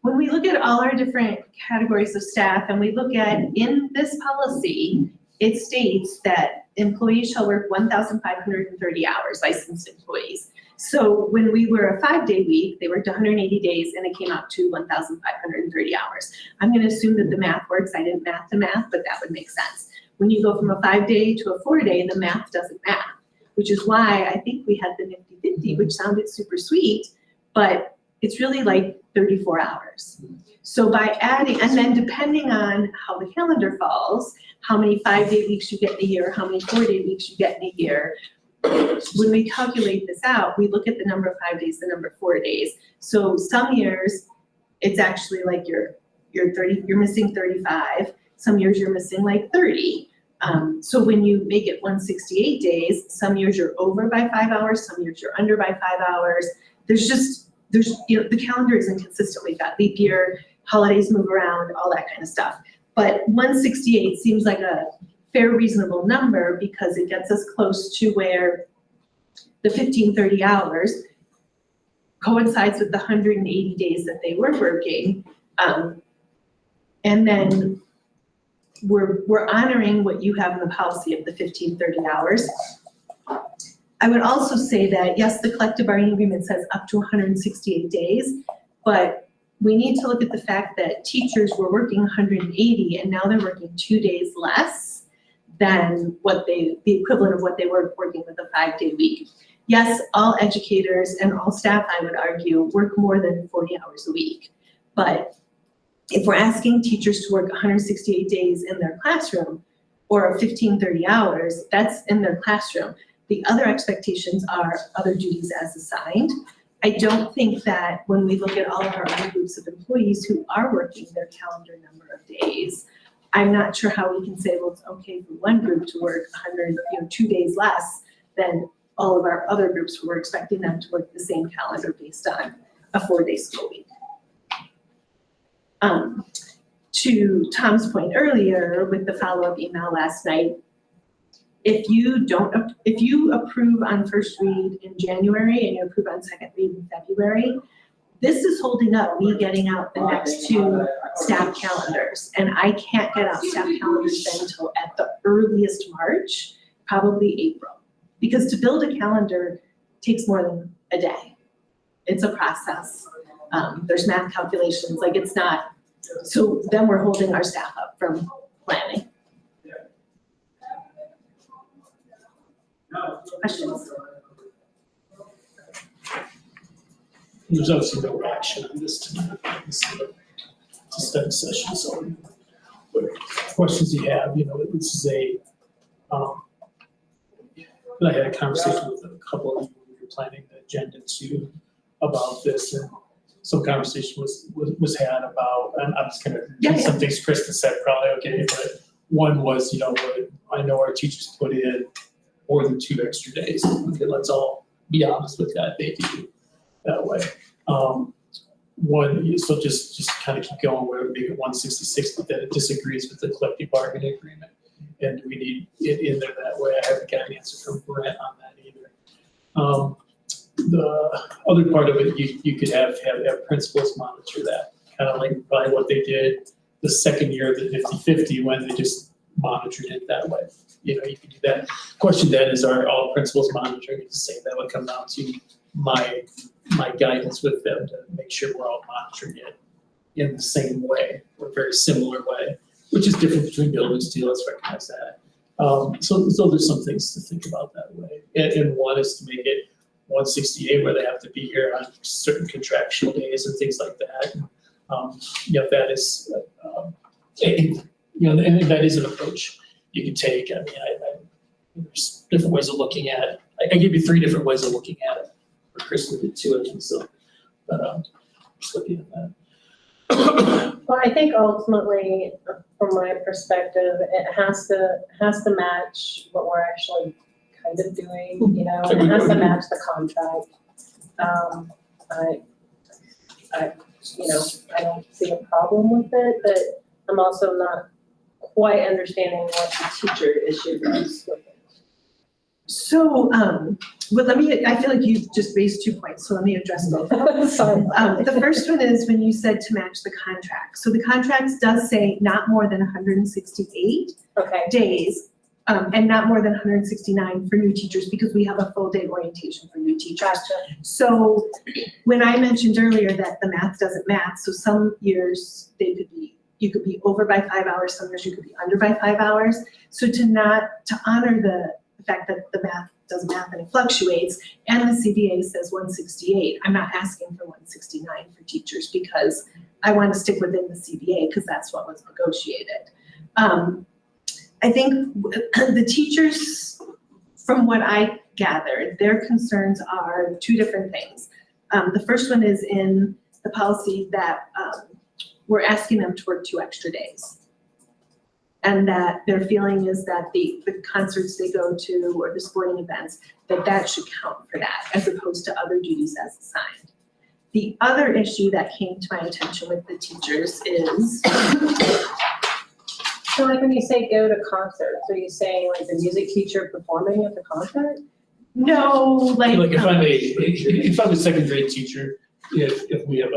L: when we look at all our different categories of staff and we look at in this policy, it states that employees shall work 1,530 hours, licensed employees. So when we were a 5-day week, they worked 180 days and it came out to 1,530 hours. I'm gonna assume that the math works. I didn't math the math, but that would make sense. When you go from a 5-day to a 4-day, the math doesn't math, which is why I think we had the nifty 50, which sounded super sweet, but it's really like 34 hours. So by adding, and then depending on how the calendar falls, how many 5-day weeks you get in a year, how many 4-day weeks you get in a year, when we calculate this out, we look at the number of 5 days, the number of 4 days. So some years, it's actually like you're missing 35. Some years you're missing like 30. So when you make it 168 days, some years you're over by 5 hours, some years you're under by 5 hours. There's the calendar isn't consistent. We've got leap year, holidays move around, all that kind of stuff. But 168 seems like a fair, reasonable number because it gets us close to where the 1,530 hours coincides with the 180 days that they were working. And then we're honoring what you have in the policy of the 1,530 hours. I would also say that, yes, the collective bargaining agreement says up to 168 days, but we need to look at the fact that teachers were working 180 and now they're working 2 days less than the equivalent of what they were working with a 5-day week. yes, all educators and all staff, I would argue, work more than 40 hours a week. But if we're asking teachers to work 168 days in their classroom or 30 hours, that's in their classroom. The other expectations are other duties as assigned. I don't think that when we look at all of our other groups of employees who are working their calendar number of days, I'm not sure how we can say, well, it's okay for one group to work 2 days less than all of our other groups who we're expecting them to work the same calendar based on a 4-day school week. To Tom's point earlier with the follow-up email last night, if you approve on first read in January and you approve on second read in February, this is holding up me getting out the next 2 staff calendars. And I can't get out staff calendars then until at the earliest March, probably April. Because to build a calendar takes more than a day. It's a process. There's math calculations, like it's not, so then we're holding our staff up from planning. Questions?
E: There's obviously no action on this tonight. This is a study session, so what questions you have, this is I had a conversation with a couple of you when we were planning the agenda too about this, and some conversation was had about, and I'm just gonna read some things Kristen said, probably okay, but one was, I know our teachers put in more than 2 extra days. Okay, let's all be honest with that, they do that way. One, so just kind of keep going where we make it 166, but then it disagrees with the collective bargaining agreement. And we need it in there that way. I haven't got an answer from Brent on that either. The other part of it, you could have principals monitor that, kind of like probably what they did the second year of the 50-50 when they just monitored it that way. You can do that. Question then is, are all principals monitoring it the same? That would come down to my guidance with them to make sure we're all monitoring it in the same way or very similar way, which is different between buildings too, let's recognize that. So there's some things to think about that way. And one is to make it 168 where they have to be here on certain contractual days and things like that. That is, and that is an approach you can take. I mean, there's different ways of looking at it. I give you 3 different ways of looking at it. Or Kristen did 2 of them, so, but just looking at that.
A: Well, I think ultimately, from my perspective, it has to match what we're actually kind of doing, and it has to match the contract. I don't see a problem with it, but I'm also not quite understanding what the teacher issue is with it.
L: So, I feel like you just raised 2 points, so let me address both.
A: Sorry.
L: The first one is when you said to match the contract. So the contract does say not more than 168 days, and not more than 169 for new teachers because we have a full day orientation for new teachers.
A: Gotcha.
L: So when I mentioned earlier that the math doesn't match, so some years you could be over by 5 hours, some years you could be under by 5 hours. So to honor the fact that the math doesn't math and it fluctuates, and the CBA says 168, I'm not asking for 169 for teachers because I want to stick within the CBA because that's what was negotiated. I think the teachers, from what I gathered, their concerns are 2 different things. The first one is in the policy that we're asking them to work 2 extra days. And that their feeling is that the concerts they go to or the sporting events, that should count for that as opposed to other duties as assigned. The other issue that came to my attention with the teachers is.
A: So like when you say go to concerts, are you saying like the music teacher performing at the concert?
L: No, like
E: if I'm a second grade teacher, if we have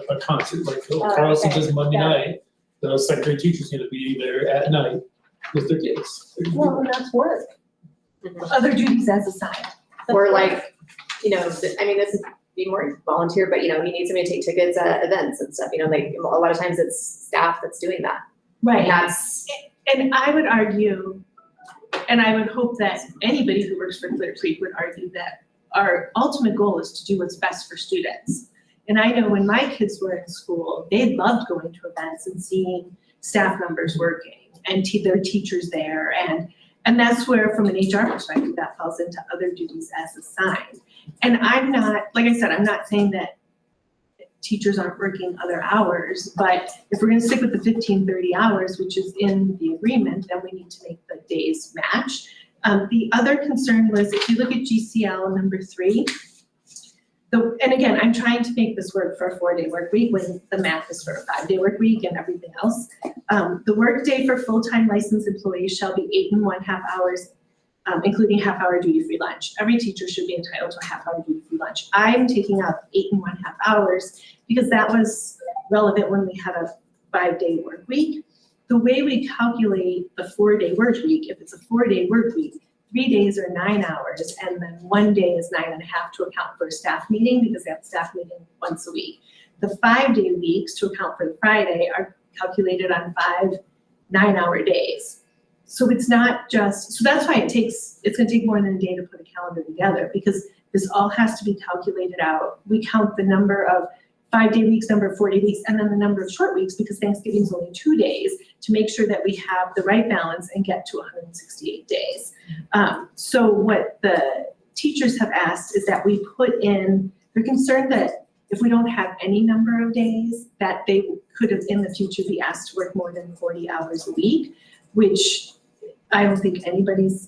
E: a concert like Carlson does Monday night, the second grade teacher's gonna be there at night with their kids.
A: Well, and that's work.
L: other duties as assigned.
G: Or like, this is be more volunteer, but you need somebody to take tickets at events and stuff, like a lot of times it's staff that's doing that.
L: Right.
G: And that's,
L: And I would argue, and I would hope that anybody who works for Clear Creek would argue that our ultimate goal is to do what's best for students. And I know when my kids were in school, they loved going to events and seeing staff members working and their teachers there. And that's where, from an HR perspective, that falls into other duties as assigned. And I'm not, like I said, I'm not saying that teachers aren't working other hours, but if we're gonna stick with the 15-30 hours, which is in the agreement, then we need to make the days match. The other concern was, if you look at GCL number 3, and again, I'm trying to make this work for a 4-day work week when the math is for a 5-day work week and everything else. The work day for full-time licensed employees shall be 8 1/2 hours, including half-hour duty-free lunch. Every teacher should be entitled to a half-hour duty-free lunch. I'm taking out 8 1/2 hours because that was relevant when we had a 5-day work week. The way we calculate the 4-day work week, if it's a 4-day work week, 3 days are 9 hours, and then 1 day is 9 1/2 to account for a staff meeting, because they have a staff meeting once a week. The 5-day weeks, to account for the Friday, are calculated on 5 9-hour days. So it's not just, so that's why it's gonna take more than a day to put a calendar together, because this all has to be calculated out. We count the number of 5-day weeks, number of 4-day weeks, and then the number of short weeks, because Thanksgiving is only 2 days, to make sure that we have the right balance and get to 168 days. So what the teachers have asked is that we put in, they're concerned that if we don't have any number of days, that they could have in the future be asked to work more than 40 hours a week, which I don't think anybody's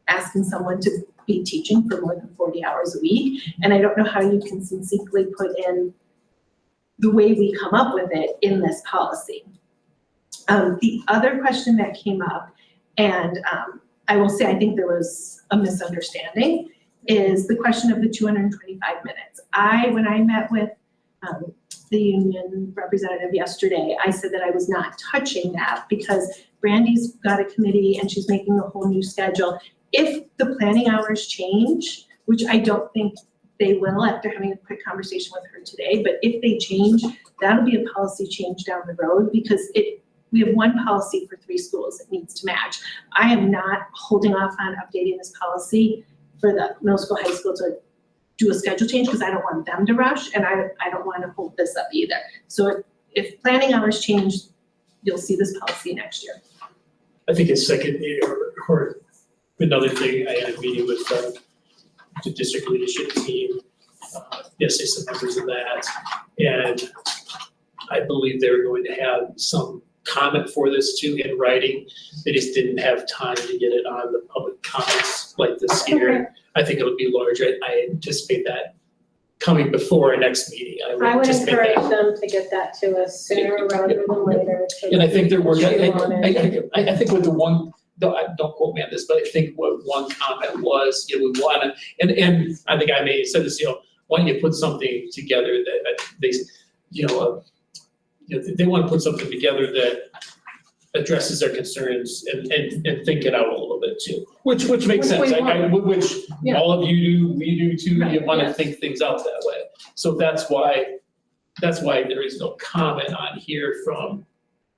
L: asking someone to be teaching for more than 40 hours a week. And I don't know how you can succinctly put in the way we come up with it in this policy. The other question that came up, and I will say I think there was a misunderstanding, is the question of the 225 minutes. When I met with the union representative yesterday, I said that I was not touching that because Brandy's got a committee and she's making a whole new schedule. If the planning hours change, which I don't think they will after having a quick conversation with her today, but if they change, that'll be a policy change down the road, because we have one policy for 3 schools that needs to match. I am not holding off on updating this policy for the middle school, high school to do a schedule change, because I don't want them to rush, and I don't want to hold this up either. So if planning hours change, you'll see this policy next year.
E: I think it's second, or another thing, I had a meeting with the district leadership team, yesterday, some members of that, and I believe they were going to have some comment for this too in writing. They just didn't have time to get it on the public comments like this here. I think it'll be larger. I anticipate that coming before our next meeting.
A: I would
E: anticipate that.
A: encourage them to get that to us sooner rather than later. so
E: And I
A: that
E: think
A: we
E: they're
A: can
E: working,
A: chew on it.
E: I think with the one, don't quote me on this, but I think what one comment was, we wanna, and I think I may have said this, why don't you put something together that they, they wanna put something together that addresses their concerns and think it out a little bit too, which makes sense, which
B: Yeah.
E: all of you do, we do too, you
B: Right,
E: wanna
B: yes.
E: think things out that way. So that's why there is no comment on here from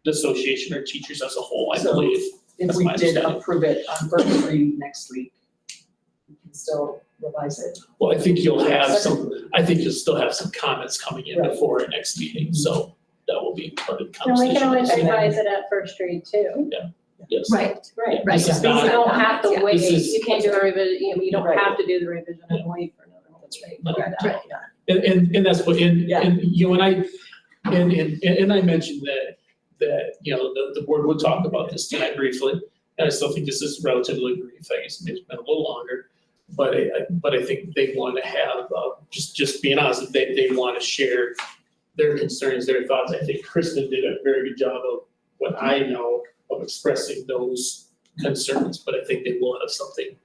E: the association or teachers as a whole, I
B: So-
E: believe.
B: If
E: That's
B: we
E: my
B: did
E: understanding.
B: approve it on first read next week, we can still revise it.
E: Well, I think you'll still have some comments coming in
B: Right.
E: before our next meeting, so that will be part of the
A: And we
E: conversation.
A: can always
B: And then-
A: revise it at first read too.
E: Yes.
G: Right.
A: Right.
G: Right.
E: This is
A: So you
E: not-
A: don't have to
G: Yeah.
A: wait,
E: This is-
A: you can't do a revision, you don't
B: Right.
A: have to do the revision and wait for another whole day.
E: No.
G: Right.
E: And that's what,
B: Yeah.
E: and I mentioned that, the board would talk about this tonight briefly, and I still think this is relatively brief, I guess it's been a little longer. But I think they want to have, just being honest, they want to share their concerns, their thoughts. I think Kristen did a very good job of what I know of expressing those concerns, but I think they will have something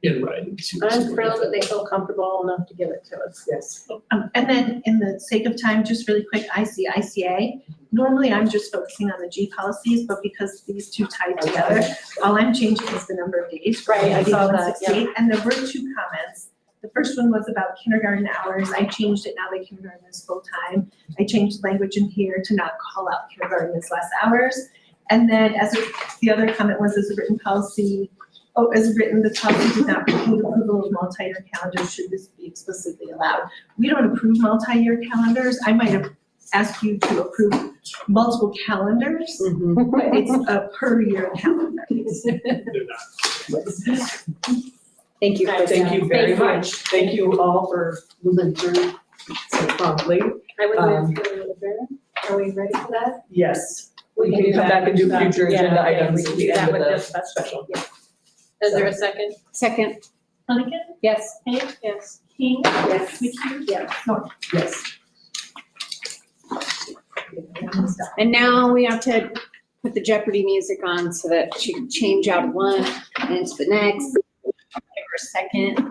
E: in writing too.
A: I'm thrilled that they feel comfortable enough to give it to us.
B: Yes.
L: And then in the sake of time, just really quick, ICA. Normally, I'm just focusing on the G policies, but because these two tied together, all I'm changing is the number of days.
A: Right, I saw that, yeah.
L: 168, And there were 2 comments. The first one was about kindergarten hours. I changed it now that kindergarten is full-time. I changed language in here to not call out kindergarten as less hours. And then the other comment was as a written policy, as written, the policy did not preclude approval of multi-year calendars should this be explicitly allowed. We don't approve multi-year calendars. I might have asked you to approve multiple calendars, but it's a per year calendar.
C: Thank you.
B: Thank you very much. Thank you all for moving through so promptly.
A: I would
B: Um,
A: move to adjourn. Are we ready for that?
B: Yes, we can come back and do future
A: Yeah,
B: agenda
A: okay,
B: items
A: we
B: at
A: can
B: the
A: do
B: end
A: that
B: of
A: with
B: the
A: this.
B: special.
A: Is there a second?
D: Second,
H: Hannigan,
D: yes.
H: Hank,
A: Yes.
H: King,
A: Yes.
H: McHugh.
A: Yes.
H: Norton.
B: Yes.
D: And now we have to put the Jeopardy music on so that she can change out of one and into the next. Give her a second.